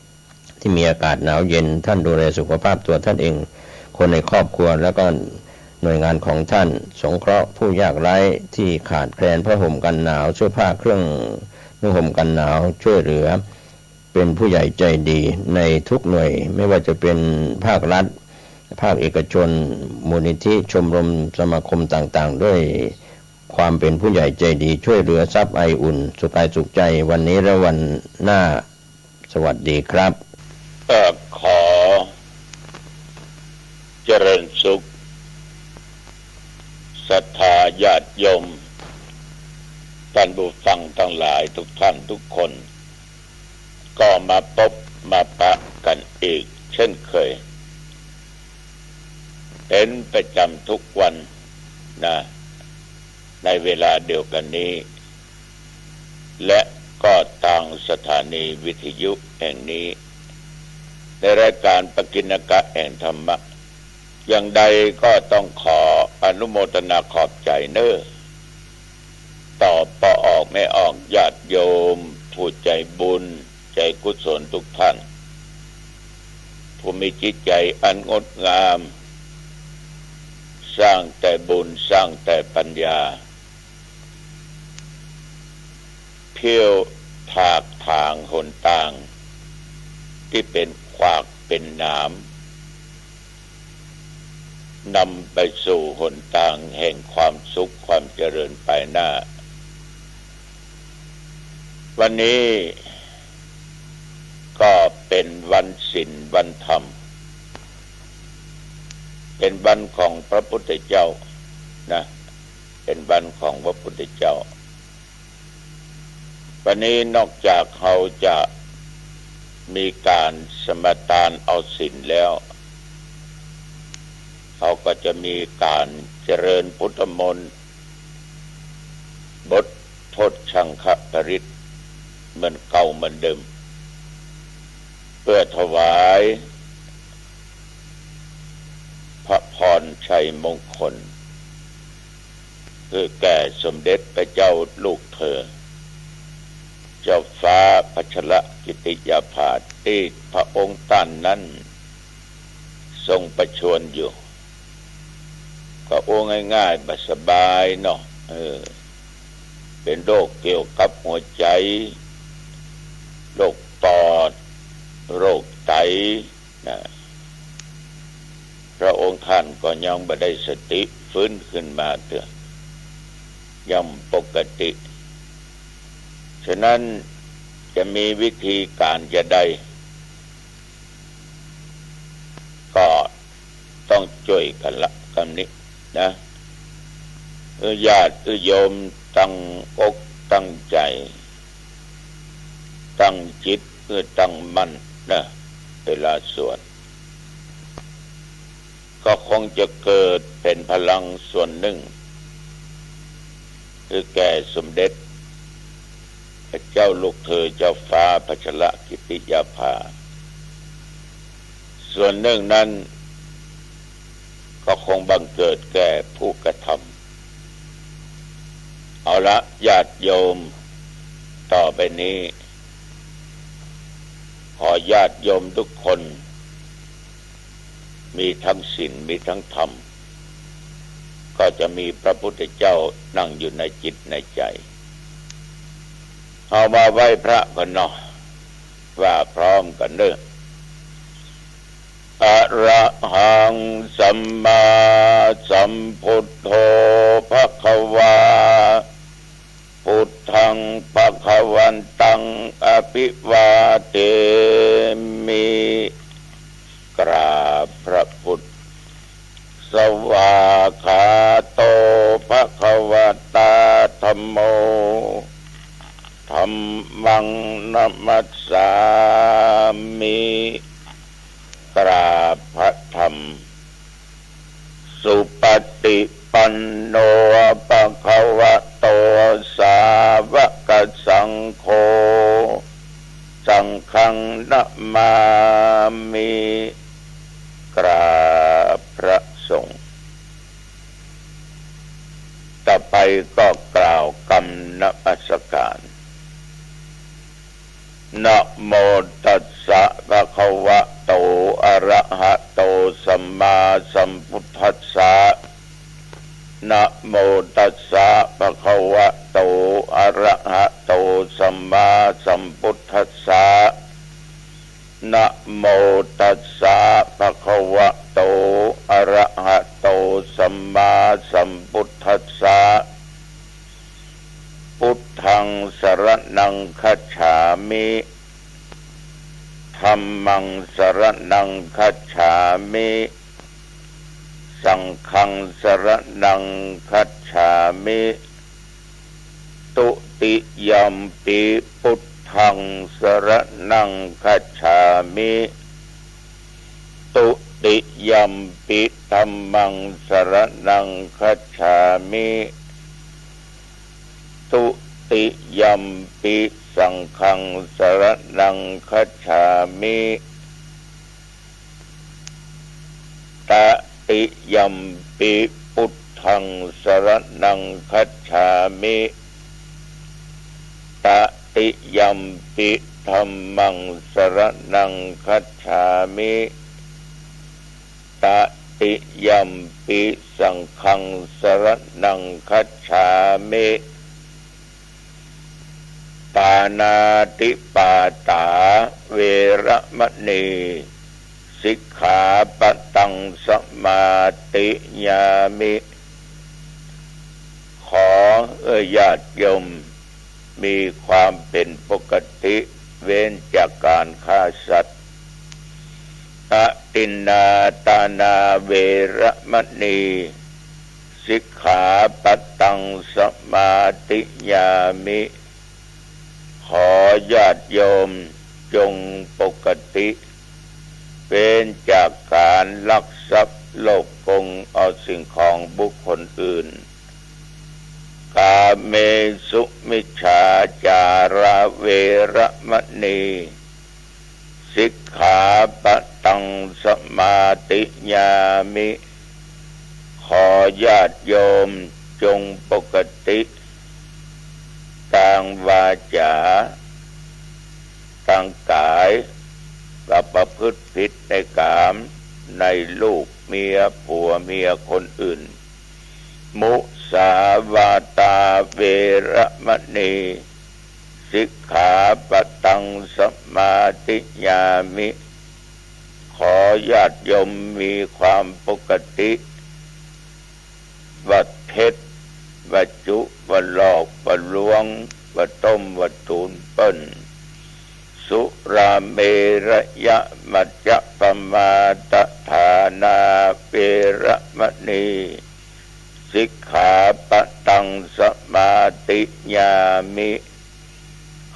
ๆที่มีอากาศหนาวเย็นท่านดูแลสุขภาพตัวท่านเองคนในครอบครัวแล้วก็หน่วยงานของท่านสงเคราะห์ผู้ยากไร้ที่ขาดแคลนผ้าห่มกันหนาวเสื้อผ้าเครื่องนุ่งห่มกันหนาวช่วยเหลือเป็นผู้ใหญ่ใจดีในทุกหน่วยไม่ว่าจะเป็นภาครัฐภาคเอกชนมูลนิธิชมรมสมาคมต่างๆด้วยความเป็นผู้ใหญ่ใจดีช่วยเหลือทรัพย์ไออุ่นสุขกายสุขใจวันนี้และวันหน้าสวัสดีครับขอเจริญสุขศรัทธาญาติโยมท่านผู้ฟังทั้งหลายทุกท่านทุกคนก็มาพบมาปะกันอีกเช่นเคยเป็นประจำทุกวันนะในเวลาเดียวกันนี้และก็ทางสถานีวิทยุแห่งนี้ในรายการปกิณกะแห่งธรรมะ อย่างใดก็ต้องขออนุโมทนาขอบใจเน้อต่อปออกไม่ออกญาติโยมผู้ใจบุญใจกุศลทุกท่านผู้มีจิตใจอันงดงามสร้างแต่บุญสร้างแต่ปัญญาเพียวถากทางหนทางที่เป็นขวากเป็นหนามนำไปสู่หนทางแห่งความสุขความเจริญไปหน้าวันนี้ก็เป็นวันศีลวันธรรมเป็นวันของพระพุทธเจ้านะเป็นวันของพระพุทธเจ้าวันนี้นอกจากเขาจะมีการสมทานเอาศีลแล้วเขาก็จะมีการเจริญพุทธมนต์บทโพชฌังคปริตเหมือนเก่าเหมือนเดิมเพื่อถวายพระพรชัยมงคลคือแก่สมเด็จพระเจ้าลูกเธอเจ้าฟ้าพัชรกิติยาภาที่พระองค์ท่านนั้นทรงประชวรอยู่ก็โอ้ง่ายๆสบายเนาะเป็นโรคเกี่ยวกับหัวใจโรคปอดโรคไตนะพระองค์ท่านก็ยังบ่ได้สติฟื้นขึ้นมาเถอะยังปกติฉะนั้นจะมีวิธีการจะได้ก็ต้องช่วยกันละกันนี้นะญาติโยมตั้งอกตั้งใจตั้งจิตตั้งมั่นนะเวลาสวดก็คงจะเกิดเป็นพลังส่วนหนึ่งคือแก่สมเด็จพระเจ้าลูกเธอเจ้าฟ้าพัชรกิติยาภาส่วนหนึ่งนั้นก็คงบังเกิดแก่ผู้กระทำเอาละญาติโยมต่อไปนี้ขอญาติโยมทุกคนมีทั้งศีลมีทั้งธรรมก็จะมีพระพุทธเจ้านั่งอยู่ในจิตในใจเอามาไหว้พระกันเนาะว่าพร้อมกันเด้ออะระหังสัมมาสัมพุทโธภควาพุทธังภควันตังอภิวาเทมิกราบพระพุทธสวากขาโตภควตาธัมโมธัมมังนัมมัสสามิกราบพระธรรมสุปฏิปันโนภควโตสาวกสังโฆสังฆังนะมามิกราบพระสงฆ์ต่อไปก็กล่าวคำนมัสการนะโมตัสสะภะคะวะโตอะระหะโตสัมมาสัมพุทธัสสะนะโมตัสสะภะคะวะโตอะระหะโตสัมมาสัมพุทธัสสะนะโมตัสสะภะคะวะโตอะระหะโตสัมมาสัมพุทธัสสะพุทธังสรณังคัจฉามิธัมมังสรณังคัจฉามิสังฆังสรณังคัจฉามิตุติยัมปิพุทธังสรณังคัจฉามิตุติยัมปิธัมมังสรณังคัจฉามิตุติยัมปิสังฆังสรณังคัจฉามิตติ ติยัมปิพุทธังสรณังคัจฉามิตติยัมปิธัมมังสรณังคัจฉามิตติยัมปิสังฆังสรณังคัจฉามิปานาติปาตาเวระมณีสิกขาปะตังสมาติญามิขอญาติโยมมีความเป็นปกติเว้นจากการฆ่าสัตว์อตินนาตานาเวระมณีสิกขาปะตังสมาติญามิขอญาติโยมจงปกติเว้นจากการลักทรัพย์โลภโกงเอาสิ่งของบุคคลอื่นกาเมสุมิจฉาจาราเวระมณีสิกขาปะตังสมาติญามิขอญาติโยมจงปกติทางวาจาทางกายกับประพฤติผิดในกามในลูกเมียผัวเมียคนอื่นมุสาวาตาเวระมณีสิกขาปะตังสมาติญามิขอญาติโยมมีความปกติวัดเท็จวัดจุวัดหลอกวัดลวงวัดต้มวัดตูนเปิ้นสุราเมระยะมัจจปมาตฐานาเวระมณีสิกขาปะตังสมาติญามิ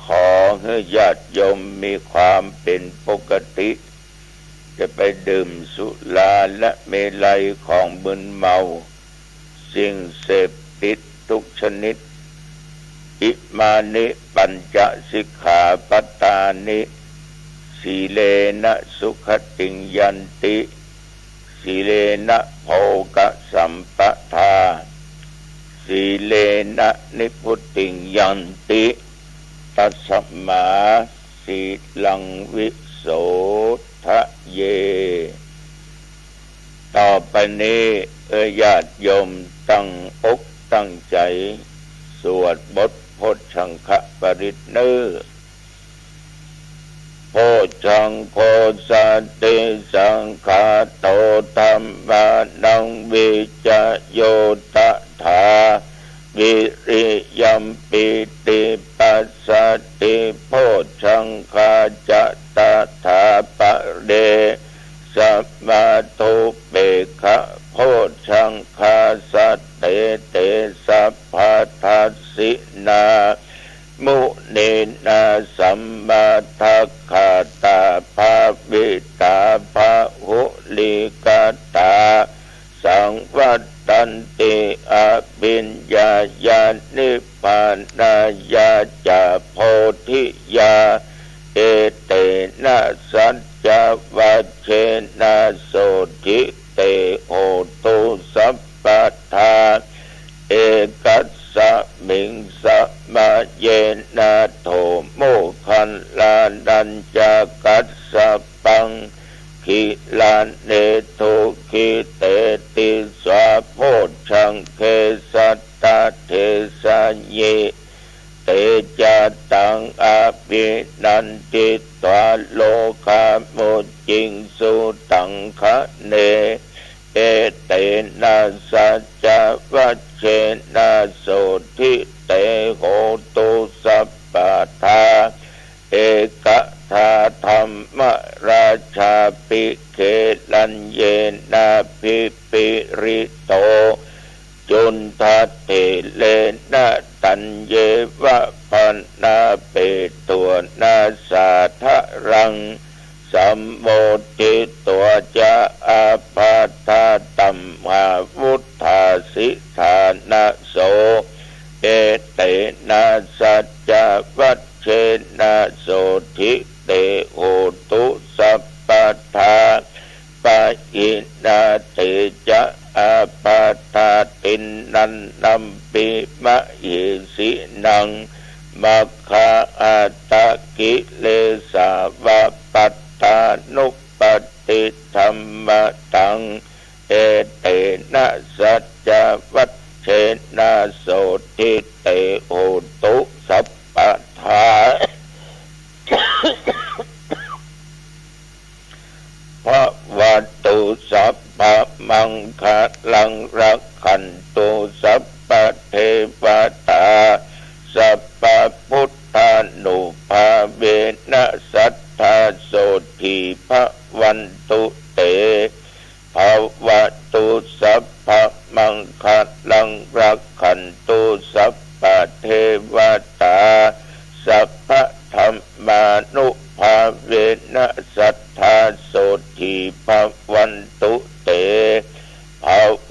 ขอให้ญาติโยมมีความเป็นปกติจะไปดื่มสุราและเมลัยของมึนเมาสิ่งเสพติดทุกชนิดอิมานิปัญจสิกขาปัตตานิสีเลนะสุขติงยันติสีเลนะโภกสัมปทาสีเลนะนิพุตติงยันติตัสสมาสีลังวิโสทะเยต่อไปนี้ญาติโยมตั้งอกตั้งใจสวดบทโพชฌังคปริตเนอโพชฌังโคสัตติสังฆาโตธัมมานังวิจโยตถาวิริยัมปิติปัสสติโพชฌังคาจะตถาปะเดสัมมาทุเปขะโพชฌังคาสัตเตเตสัพพะทัสสินามุนีนาสัมมาทัคคาตาภาวิตาภาหุลิกาตาสังวัตตันติอภิญญาญาณิพพานายาจาโพธิยาเอเตนะสัจจวัชเชนะโสทิเตโหตุสัพพทาเอกัสสะมิงสะมะเยนะโทโมคันลานัญจกัสสะปังขิลานเนโทขิเตติสวะโพชฌังเคสัตตะเทสะเยเตจาตังอาภินันติตวะโลกามุจิงสุตังคะเนเอเตนะสัจจวัชเชนะโสทิเตโหตุสัพพทาเอกทาธรรมราชาปิเกลัญเยนะภิปิริโตจุนทัตเตเลนะตัญเยวะปันนาเปตัวนาสาทะรังสัมโมทิตัวจะอาปาทาตัมมาวุฒาสิธานะโสเอเตนะสัจจวัชเชนะโสทิเตโหตุสัพพทาปะ อินาเตจะอาปาทาตินนันนัมปิมะหิสินังมัคคาอาตะกิเลสาวะปัตตานุปติธัมมะตังเอเตนะสัจจวัชเชนะโสติเตโหตุสัพพะทาพระวัตุสัพพะมังคะลังรักขันตุสัพพะเทวตาสัพพะพุทธานุภาเวนะสัทธาโสทิภวันตุเตภวตุสัพพะมังคะลังรักขันตุสัพพะเทวตาสัพพะธัมมานุภาเวนะสัทธาโสทิภวันตุเตภ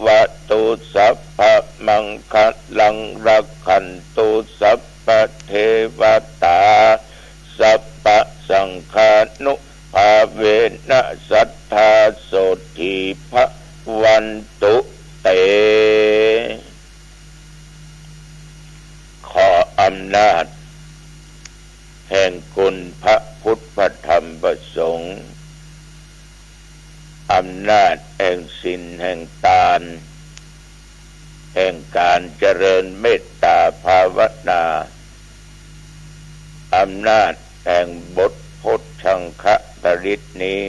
วตุสัพพะมังคะลังรักขันตุสัพพะเทวตาสัพพะสังฆานุภาเวนะสัทธาโสทิภวันตุเตขออำนาจแห่งคุณพระพุทธพระธรรมพระสงฆ์อำนาจแห่งศีลแห่งทานแห่งการเจริญเมตตาภาวนาอำนาจแห่งบทพุทธังคะปริตนี้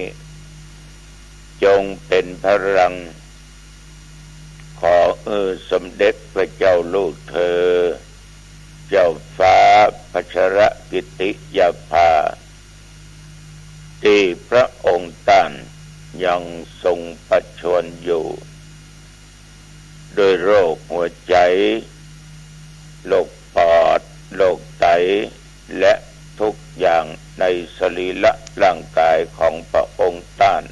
จงเป็นพลังขอสมเด็จพระเจ้าลูกเธอเจ้าฟ้าพัชรกิติยาภาที่พระองค์ท่านยังทรงประชวรอยู่โดยโรคหัวใจโรคปอดโรคไตและทุกอย่างในสรีระร่างกายของพระองค์ท่าน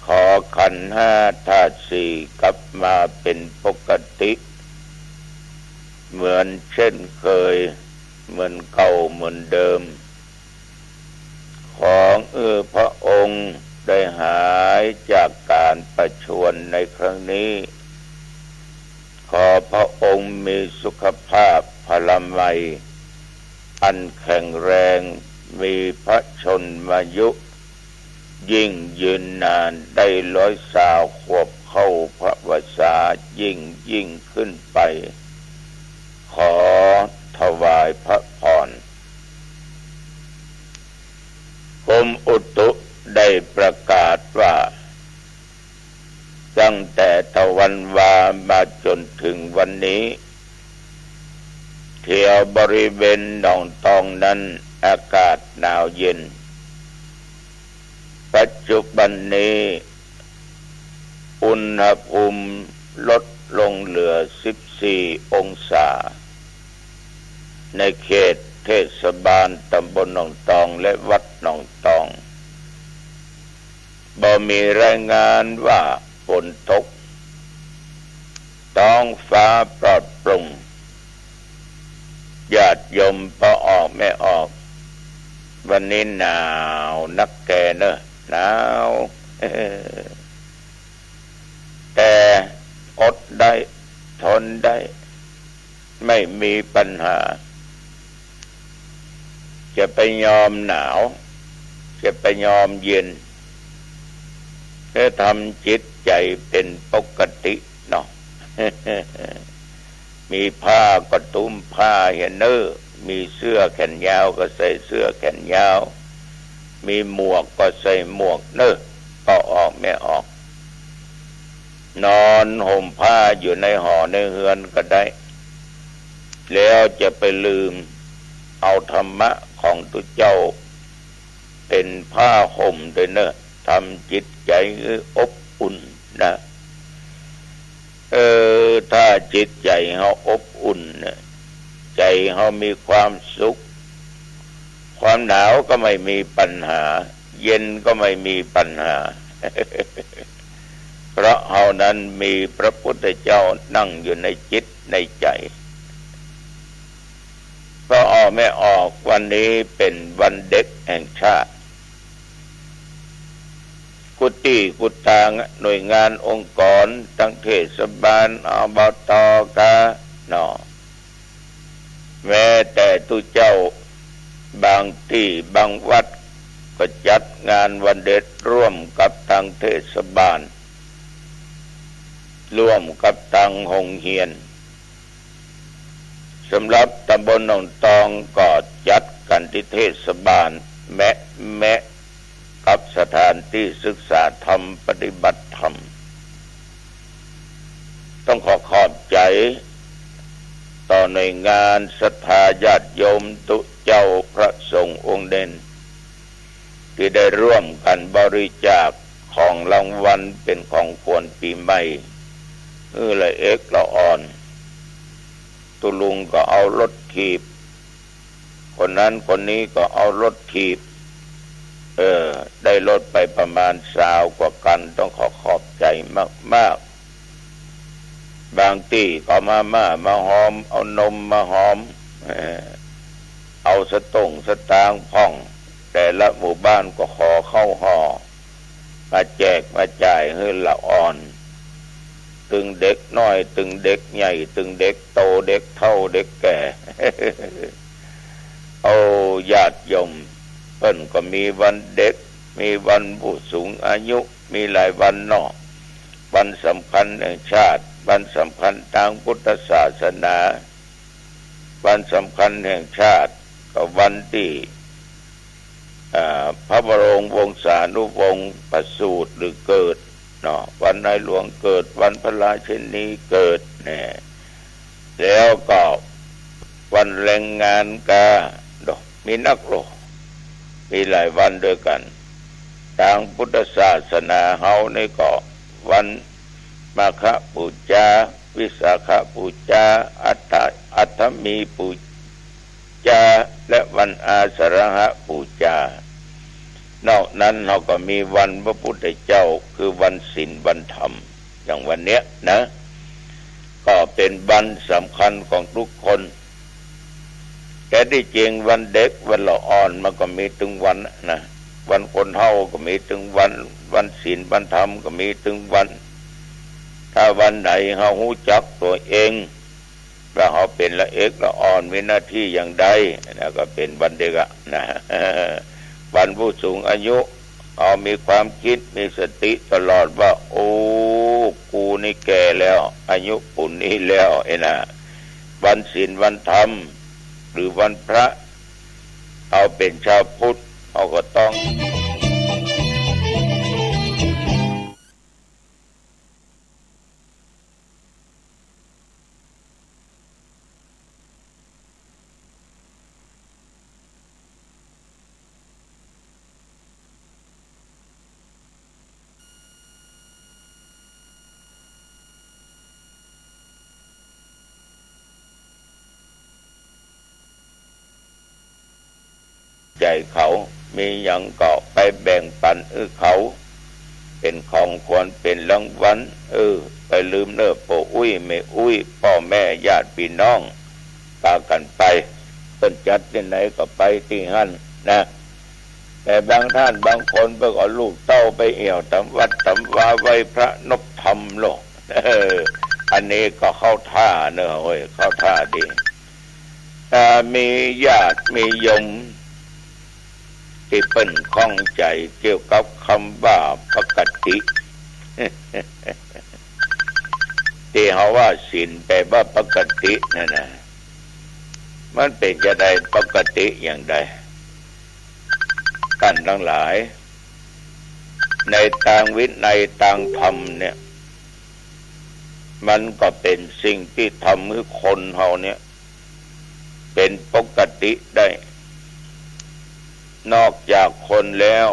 ขอขันธ์ห้าธาตุสี่กลับมาเป็นปกติเหมือนเช่นเคยเหมือนเก่าเหมือนเดิมของพระองค์ได้หายจากการประชวรในครั้งนี้ขอพระองค์มีสุขภาพพละไมยอันแข็งแรงมีพระชนมายุยิ่งยืนนานได้120 ขวบเข้าพระวสายิ่งขึ้นไปขอถวายพระพรกรมอุตุได้ประกาศว่าตั้งแต่ตะวันวามาจนถึงวันนี้แถวบริเวณหนองตองนั้นอากาศหนาวเย็นปัจจุบันนี้อุณหภูมิลดลงเหลือ14 องศาในเขตเทศบาลตำบลหนองตองและวัดหนองตองบ่มีรายงานว่าฝนตกท้องฟ้าปลอดโปร่งญาติโยมพอออกไม่ออกวันนี้หนาวนักแกเนอะหนาวแต่อดได้ทนได้ไม่มีปัญหาจะไปยอมหนาวจะไปยอมเย็นแค่ทำจิตใจเป็นปกติเนาะ มีผ้าก็ตุ้มผ้าเห็นเนอมีเสื้อแขนยาวก็ใส่เสื้อแขนยาวมีหมวกก็ใส่หมวกเนอก็ออกไม่ออกนอนห่มผ้าอยู่ในหอในเฮือนก็ได้แล้วจะไปลืมเอาธรรมะของตุเจ้าเป็นผ้าห่มด้วยเนอะทำจิตใจอบอุ่นนะถ้าจิตใจเฮาอบอุ่นนะใจเฮามีความสุขความหนาวก็ไม่มีปัญหาเย็นก็ไม่มีปัญหา เพราะเฮานั้นมีพระพุทธเจ้านั่งอยู่ในจิตในใจก็ออกไม่ออกวันนี้เป็นวันเด็กแห่งชาติกุ กุฏิกุฏางหน่วยงานองค์กรทั้งเทศบาลอบต.กะเนาะแม้แต่ตุเจ้าบางที่บางวัดก็จัดงานวันเด็กร่วมกับทางเทศบาลร่วมกับทางโรงเรียนสำหรับตำบลหนองตองก็จัดกันที่เทศบาลแมะกับสถานที่ศึกษาธรรมปฏิบัติธรรมต้องขอบใจต่อหน่วยงานศรัทธาญาติโยมตุเจ้าพระสงฆ์องค์เด่นที่ได้ร่วมกันบริจาคของรางวัลเป็นของขวัญปีใหม่ละเอกละอ่อนตุลุงก็เอารถถีบคนนั้นคนนี้ก็เอารถถีบได้รถไปประมาณ20 กว่ากันต้องขอบใจมากบางที่ก็มาหอมเอานมมาหอมเอาสตางค์พ่องแต่ละหมู่บ้านก็ขอเข้าห่อมาแจกมาจ่ายให้ละอ่อนตึงเด็กน้อยตึงเด็กใหญ่ตึงเด็กโตเด็กเฒ่าเด็กแก่ เอาญาติโยมเพิ่นก็มีวันเด็กมีวันผู้สูงอายุมีหลายวันเนาะวันสำคัญแห่งชาติวันสำคัญทางพุทธศาสนาวันสำคัญแห่งชาติก็วันที่พระบรมวงศานุวงศ์ประสูติหรือเกิดเนาะวันในหลวงเกิดวันพระราชินีเกิดเนี่ยแล้วก็วันแรงงานกามีนักโลกมีหลายวันด้วยกันทางพุทธศาสนาเฮานี่ก็วันมาฆบูชาวิสาขบูชาอัฐมีบูชาและวันอาสาฬหบูชานอกนั้นเราก็มีวันพระพุทธเจ้าคือวันศีลวันธรรมอย่างวันเนี้ยนะก็เป็นวันสำคัญของทุกคนแต่ที่จริงวันเด็กวันละอ่อนมันก็มีถึงวันนะวันคนเฒ่าก็มีถึงวันศีลวันธรรมก็มีถึงวันถ้าวันไหนเรารู้จักตัวเองว่าเราเป็นละเอกละอ่อนมีหน้าที่อย่างใดนะก็เป็นวันเด็กนะวันผู้สูงอายุเอามีความคิดมีสติตลอดว่าโอ้กูนี่แก่แล้วอายุปุ่นนี้แล้วนะวันศีลวันธรรมหรือวันพระเอาเป็นชาวพุทธเขาก็ต้องใจเขามีอย่างก็ไปแบ่งปันเขาเป็นของควรเป็นรางวัลไปลืมเนื้อปู่อุ้ยแม่อุ้ยพ่อแม่ญาติพี่น้องพากันไปเพิ่นจัดที่ไหนก็ไปที่นั่นนะแต่บางท่านบางคนเพิ่นก็ลูกเต้าไปเอี่ยวทำวัดทำวาไว้พระนพธรรมโลกอันนี้ก็เข้าท่าเนอะเว้ยเข้าท่าดีมีญาติมีโยมที่เปิ้นข้องใจเกี่ยวกับคำว่าปกติที่เขาว่าศีลแปลว่าปกตินั่นนะมันเป็นจะได้ปกติอย่างใดท่านทั้งหลายในทางวินัยทางธรรมเนี่ยมันก็เป็นสิ่งที่ทำให้คนเฮาเนี่ยเป็นปกติได้นอกจากคนแล้ว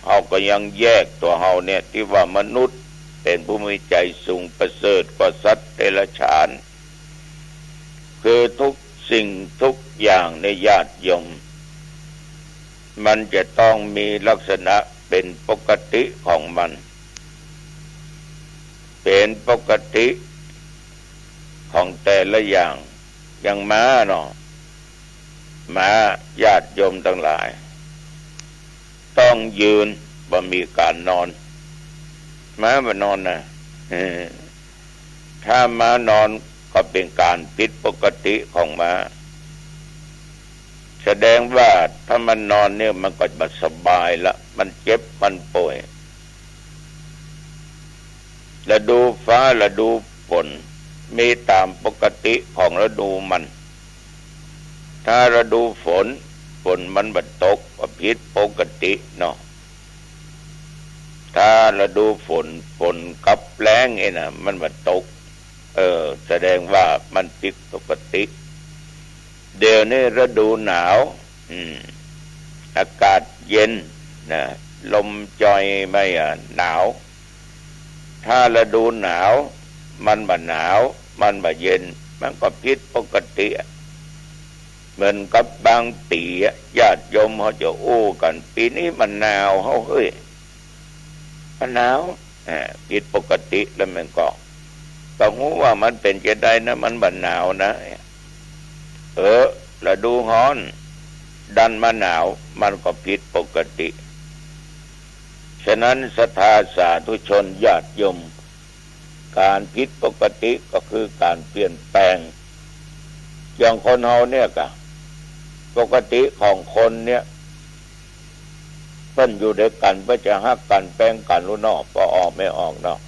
เขาก็ยังแยกตัวเขาเนี่ยที่ว่ามนุษย์เป็นผู้มีใจสูงประเสริฐกว่าสัตว์เดรัจฉานคือทุกสิ่งทุกอย่างในญาติโยมมันจะต้องมีลักษณะเป็นปกติของมันเป็นปกติของแต่ละอย่างอย่างม้าเนาะม้าญาติโยมทั้งหลายต้องยืน ว่ามีการนอนม้าว่านอนนะถ้าม้านอนก็เป็นการผิดปกติของม้าแสดงว่าถ้ามันนอนเนี่ยมันก็ไม่สบายละมันเจ็บมันป่วยฤดูฟ้าฤดูฝนมีตามปกติของฤดูมันถ้าฤดูฝนมันบัดตกก็ผิดปกติเนาะถ้าฤดูฝนกับแล้งไอ้น่ะมันบัดตกแสดงว่ามันผิดปกติเดี๋ยวนี้ฤดูหนาวอากาศเย็นนะลมจอยไม่หนาวถ้าฤดูหนาวมันบ่หนาวมันบ่เย็นมันก็ผิดปกติเหมือนกับบางปีญาติโยมเขาจะโอ้กันปีนี้มันหนาวเขาเฮ้ยมันหนาวผิดปกติแล้วมันก็รู้ว่ามันเป็นจะได้นะมันบ่หนาวนะฤดูร้อนดันมาหนาวมันก็ผิดปกติฉะนั้นศรัทธาสาธุชนญาติโยมการผิดปกติก็คือการเปลี่ยนแปลงอย่างคนเฮาเนี่ยก็ปกติของคนเนี่ยเพิ่นอยู่ด้วยกันเพื่อจะฮักกันแป้งกันรู้นอกก็ออกไม่ออกเนาะ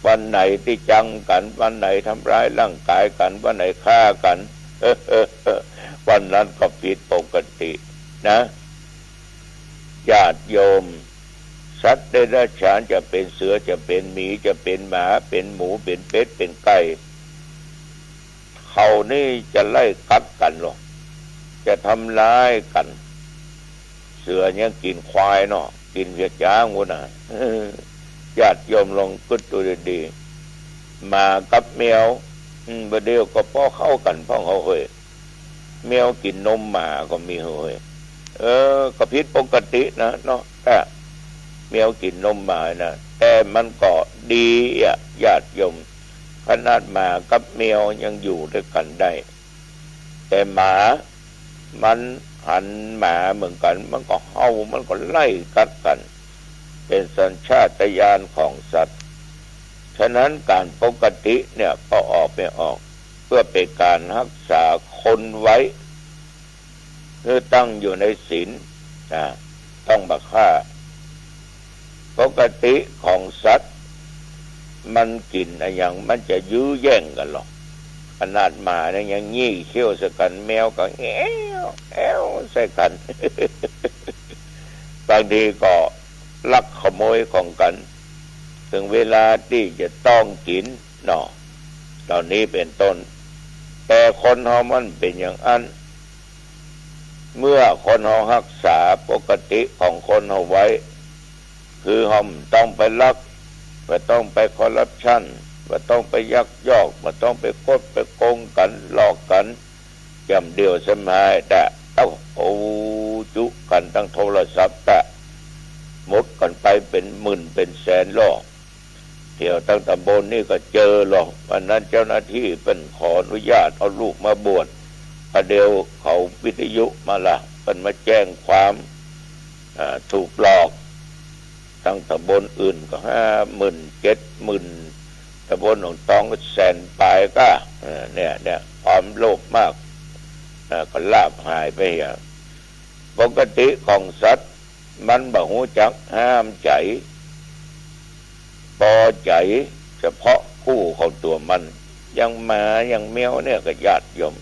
วันไหนที่จังกันวันไหนทำร้ายร่างกายกันวันไหนฆ่ากันวันนั้นก็ผิดปกตินะญาติโยมสัตว์เดรัจฉานจะเป็นเสือจะเป็นหมีจะเป็นหมาเป็นหมูเป็นเป็ดเป็นไก่เขานี่จะไล่กัดกันหรอกจะทำร้ายกันเสือเนี่ยกินควายเนาะกินเพียจ้างวะนะญาติโยมลองคิดดูดีๆมากับแมวประเดี๋ยวก็พ่อเข้ากันพ่อเขาเฮ้ยแมวกินนมหมาก็มีเฮ้ยก็ผิดปกตินะเนาะแต่แมวกินนมหมานะแต่มันก็ดีญาติโยมขนาดหมากับแมวยังอยู่ด้วยกันได้แต่หมามันหันหมาเหมือนกันมันก็เห่ามันก็ไล่กัดกันเป็นสัญชาตญาณของสัตว์ฉะนั้นการปกติเนี่ยก็ออกไม่ออกเพื่อเป็นการรักษาคนไว้คือตั้งอยู่ในศีลต้องบักฆ่าปกติของสัตว์มันกินอะไรอย่างมันจะยื้อแย่งกันหรอกขนาดหมาเนี่ยยังงี้เขี้ยวใส่กันแมวก็แอ้วใส่กัน บางทีก็ลักขโมยของกันถึงเวลาที่จะต้องกินเนาะตอนนี้เป็นต้นแต่คนเฮามันเป็นอย่างนั้นเมื่อคนเฮารักษาปกติของคนเฮาไว้คือเฮาต้องไปลักไม่ต้องไปคอร์รัปชันไม่ต้องไปยักยอกไม่ต้องไปกดไปโกงกันหลอกกันจำเดียวสมัยแต่โอ้จุกันตั้งโทรศัพท์แต่หมดกันไปเป็นหมื่นเป็นแสนล้อเที่ยวตั้งตำบลนี่ก็เจอหรอกวันนั้นเจ้าหน้าที่เป็นขออนุญาตเอาลูกมาบวชประเดี๋ยวเขาวิทยุมาละเป็นมาแจ้งความถูกหลอกทั้งตำบลอื่นก็50,000 70,000ตำบลหนองตองก็แสนปลายก็เนี่ยความโลภมากก็ลาบหายไปอย่างปกติของสัตว์มันบ่ฮู้จักห้ามใจพอใจเฉพาะคู่ของตัวมันยังหมายังแมวเนี่ยก็ญาติโยม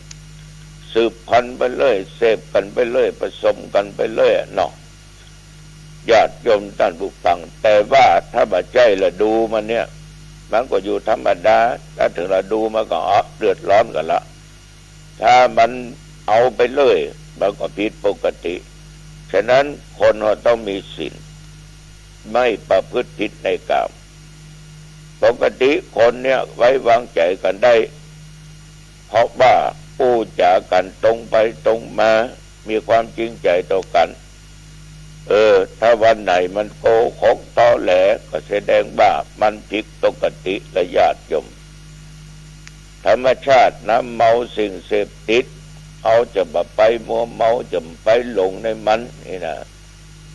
สืบพันธุ์ไปเรื่อยเสพกันไปเรื่อยผสมกันไปเรื่อยเนาะญาติโยมท่านผู้ฟังแต่ว่าถ้าบ่ใจละดูมันเนี่ยมันก็อยู่ธรรมดาถ้าถึงละดูมันก็เดือดร้อนกันละถ้ามันเอาไปเรื่อยมันก็ผิดปกติฉะนั้นคนเราต้องมีศีลไม่ประพฤติผิดในกามปกติคนเนี่ยไว้วางใจกันได้เพราะว่าพูดจากันตรงไปตรงมามีความจริงใจต่อกันถ้าวันไหนมันโกหกตอแหลก็แสดงว่ามันผิดปกติและญาติโยมธรรมชาติน้ำเมาสิ่งเสพติดเอาจะบ่ไปมัวเมาจะไปหลงในมันนี่นะ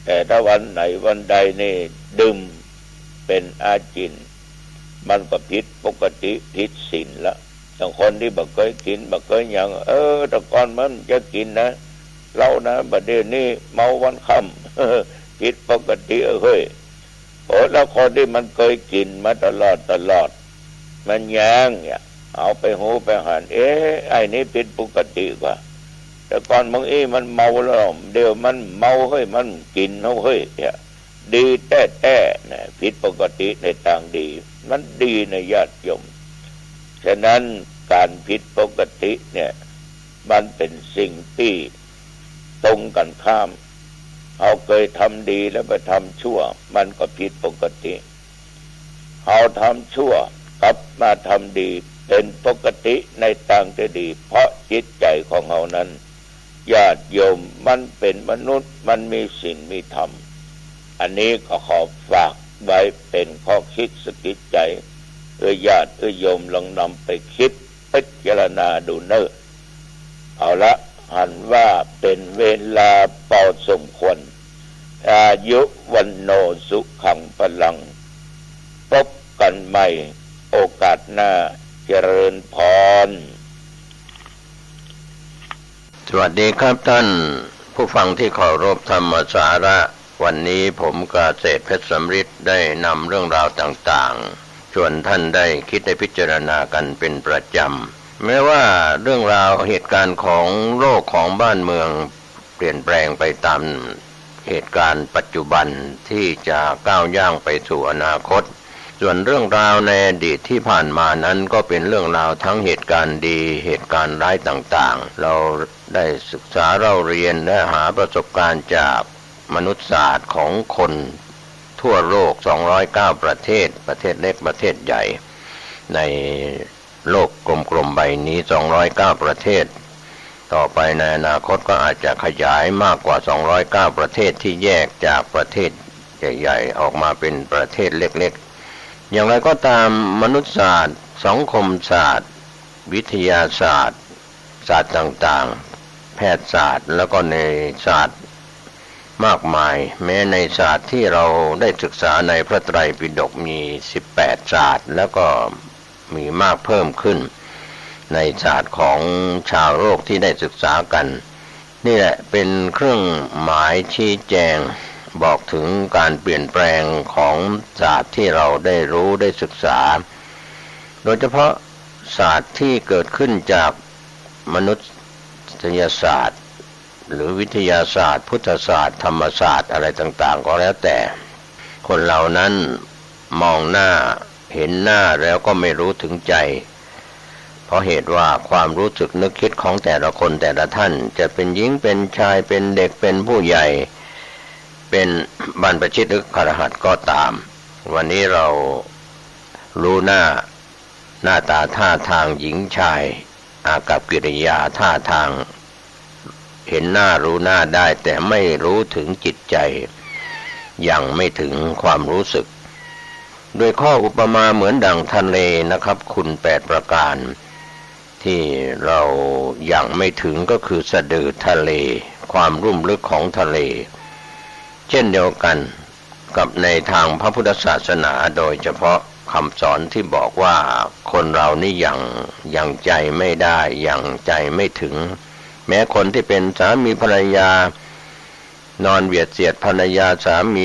แต่ถ้าวันไหนวันใดนี่ดื่มเป็นอาจินมันก็ผิดปกติผิดศีลละบางคนที่บ่เคยกินบ่เคยหยังแต่ก่อนมันจะกินนะเหล้านะบัดเดี๋ยวนี้เมาวันค่ำผิดปกติเฮ้ยโอ้แล้วคนที่มันเคยกินมาตลอดมันแย้งเนี่ยเอาไปหูไปหันไอ้นี่ผิดปกติกว่าแต่ก่อนบางมันเมาแล้วเดี๋ยวมันเมาเฮ้ยมันกินเฮ้ยเนี่ยดีแต่เนี่ยผิดปกติในทางดีมันดีในญาติโยมฉะนั้นการผิดปกติเนี่ยมันเป็นสิ่งที่ตรงกันข้ามเราเคยทำดีแล้วไปทำชั่วมันก็ผิดปกติเราทำชั่วกลับมาทำดีเป็นปกติในทางที่ดีเพราะจิตใจของเรานั้นญาติโยมมันเป็นมนุษย์มันมีศีลมีธรรมอันนี้ก็ขอฝากไว้เป็นข้อคิดสกิดใจญาติโยมลองนำไปคิดพิจารณาดูเนอะเอาละหันว่าเป็นเวลาพอสมควรอายุวันโนสุขังพลังพบกันใหม่โอกาสหน้าเจริญพรสวัสดีครับท่านผู้ฟังที่เคารพธรรมสาระวันนี้ผมกเกษตรเพชรสำริดได้นำเรื่องราวต่างๆชวนท่านได้คิดได้พิจารณากันเป็นประจำแม้ว่าเรื่องราวเหตุการณ์ของโลกของบ้านเมืองเปลี่ยนแปลงไปตามเหตุการณ์ปัจจุบันที่จะก้าวย่างไปสู่อนาคตส่วนเรื่องราวในอดีตที่ผ่านมานั้นก็เป็นเรื่องราวทั้งเหตุการณ์ดีเหตุการณ์ร้ายต่างๆเราได้ศึกษาเราเรียนและหาประสบการณ์จากมนุษยศาสตร์ของคนทั่วโลก209ประเทศเล็กประเทศใหญ่ในโลกกลมๆใบนี้209ประเทศต่อไปในอนาคตก็อาจจะขยายมากกว่า209ประเทศที่แยกจากประเทศใหญ่ๆออกมาเป็นประเทศเล็กๆอย่างไรก็ตามมนุษยศาสตร์สังคมศาสตร์วิทยาศาสตร์ศาสตร์ต่างๆแพทยศาสตร์แล้วก็ในศาสตร์มากมายแม้ในศาสตร์ที่เราได้ศึกษาในพระไตรปิฎกมี18ศาสตร์แล้วก็มีมากเพิ่มขึ้นในศาสตร์ของชาวโลกที่ได้ศึกษากันนี่แหละเป็นเครื่องหมายชี้แจงบอกถึงการเปลี่ยนแปลงของศาสตร์ที่เราได้รู้ได้ศึกษาโดยเฉพาะศาสตร์ที่เกิดขึ้นจากมนุษยศาสตร์หรือวิทยาศาสตร์พุทธศาสตร์ธรรมศาสตร์อะไรต่างๆก็แล้วแต่คนเหล่านั้นมองหน้าเห็นหน้าแล้วก็ไม่รู้ถึงใจเพราะเหตุว่าความรู้สึกนึกคิดของแต่ละคนแต่ละท่านจะเป็นหญิงเป็นชายเป็นเด็กเป็นผู้ใหญ่เป็นบรรพชิตหรือคฤหัสถ์ก็ตามวันนี้เรารู้หน้าตาท่าทางหญิงชายอากัปกิริยาท่าทางเห็นหน้ารู้หน้าได้แต่ไม่รู้ถึงจิตใจยังไม่ถึงความรู้สึกโดยข้ออุปมาเหมือนดั่งทะเลนะครับคุณ8ประการที่เรายังไม่ถึงก็คือสะดือทะเลความลุ่มลึกของทะเลเช่นเดียวกันกับในทางพระพุทธศาสนาโดยเฉพาะคำสอนที่บอกว่าคนเรานี่ยังใจไม่ได้ยังใจไม่ถึงแม้คนที่เป็นสามีภรรยานอนเบียดเสียดภรรยาสามี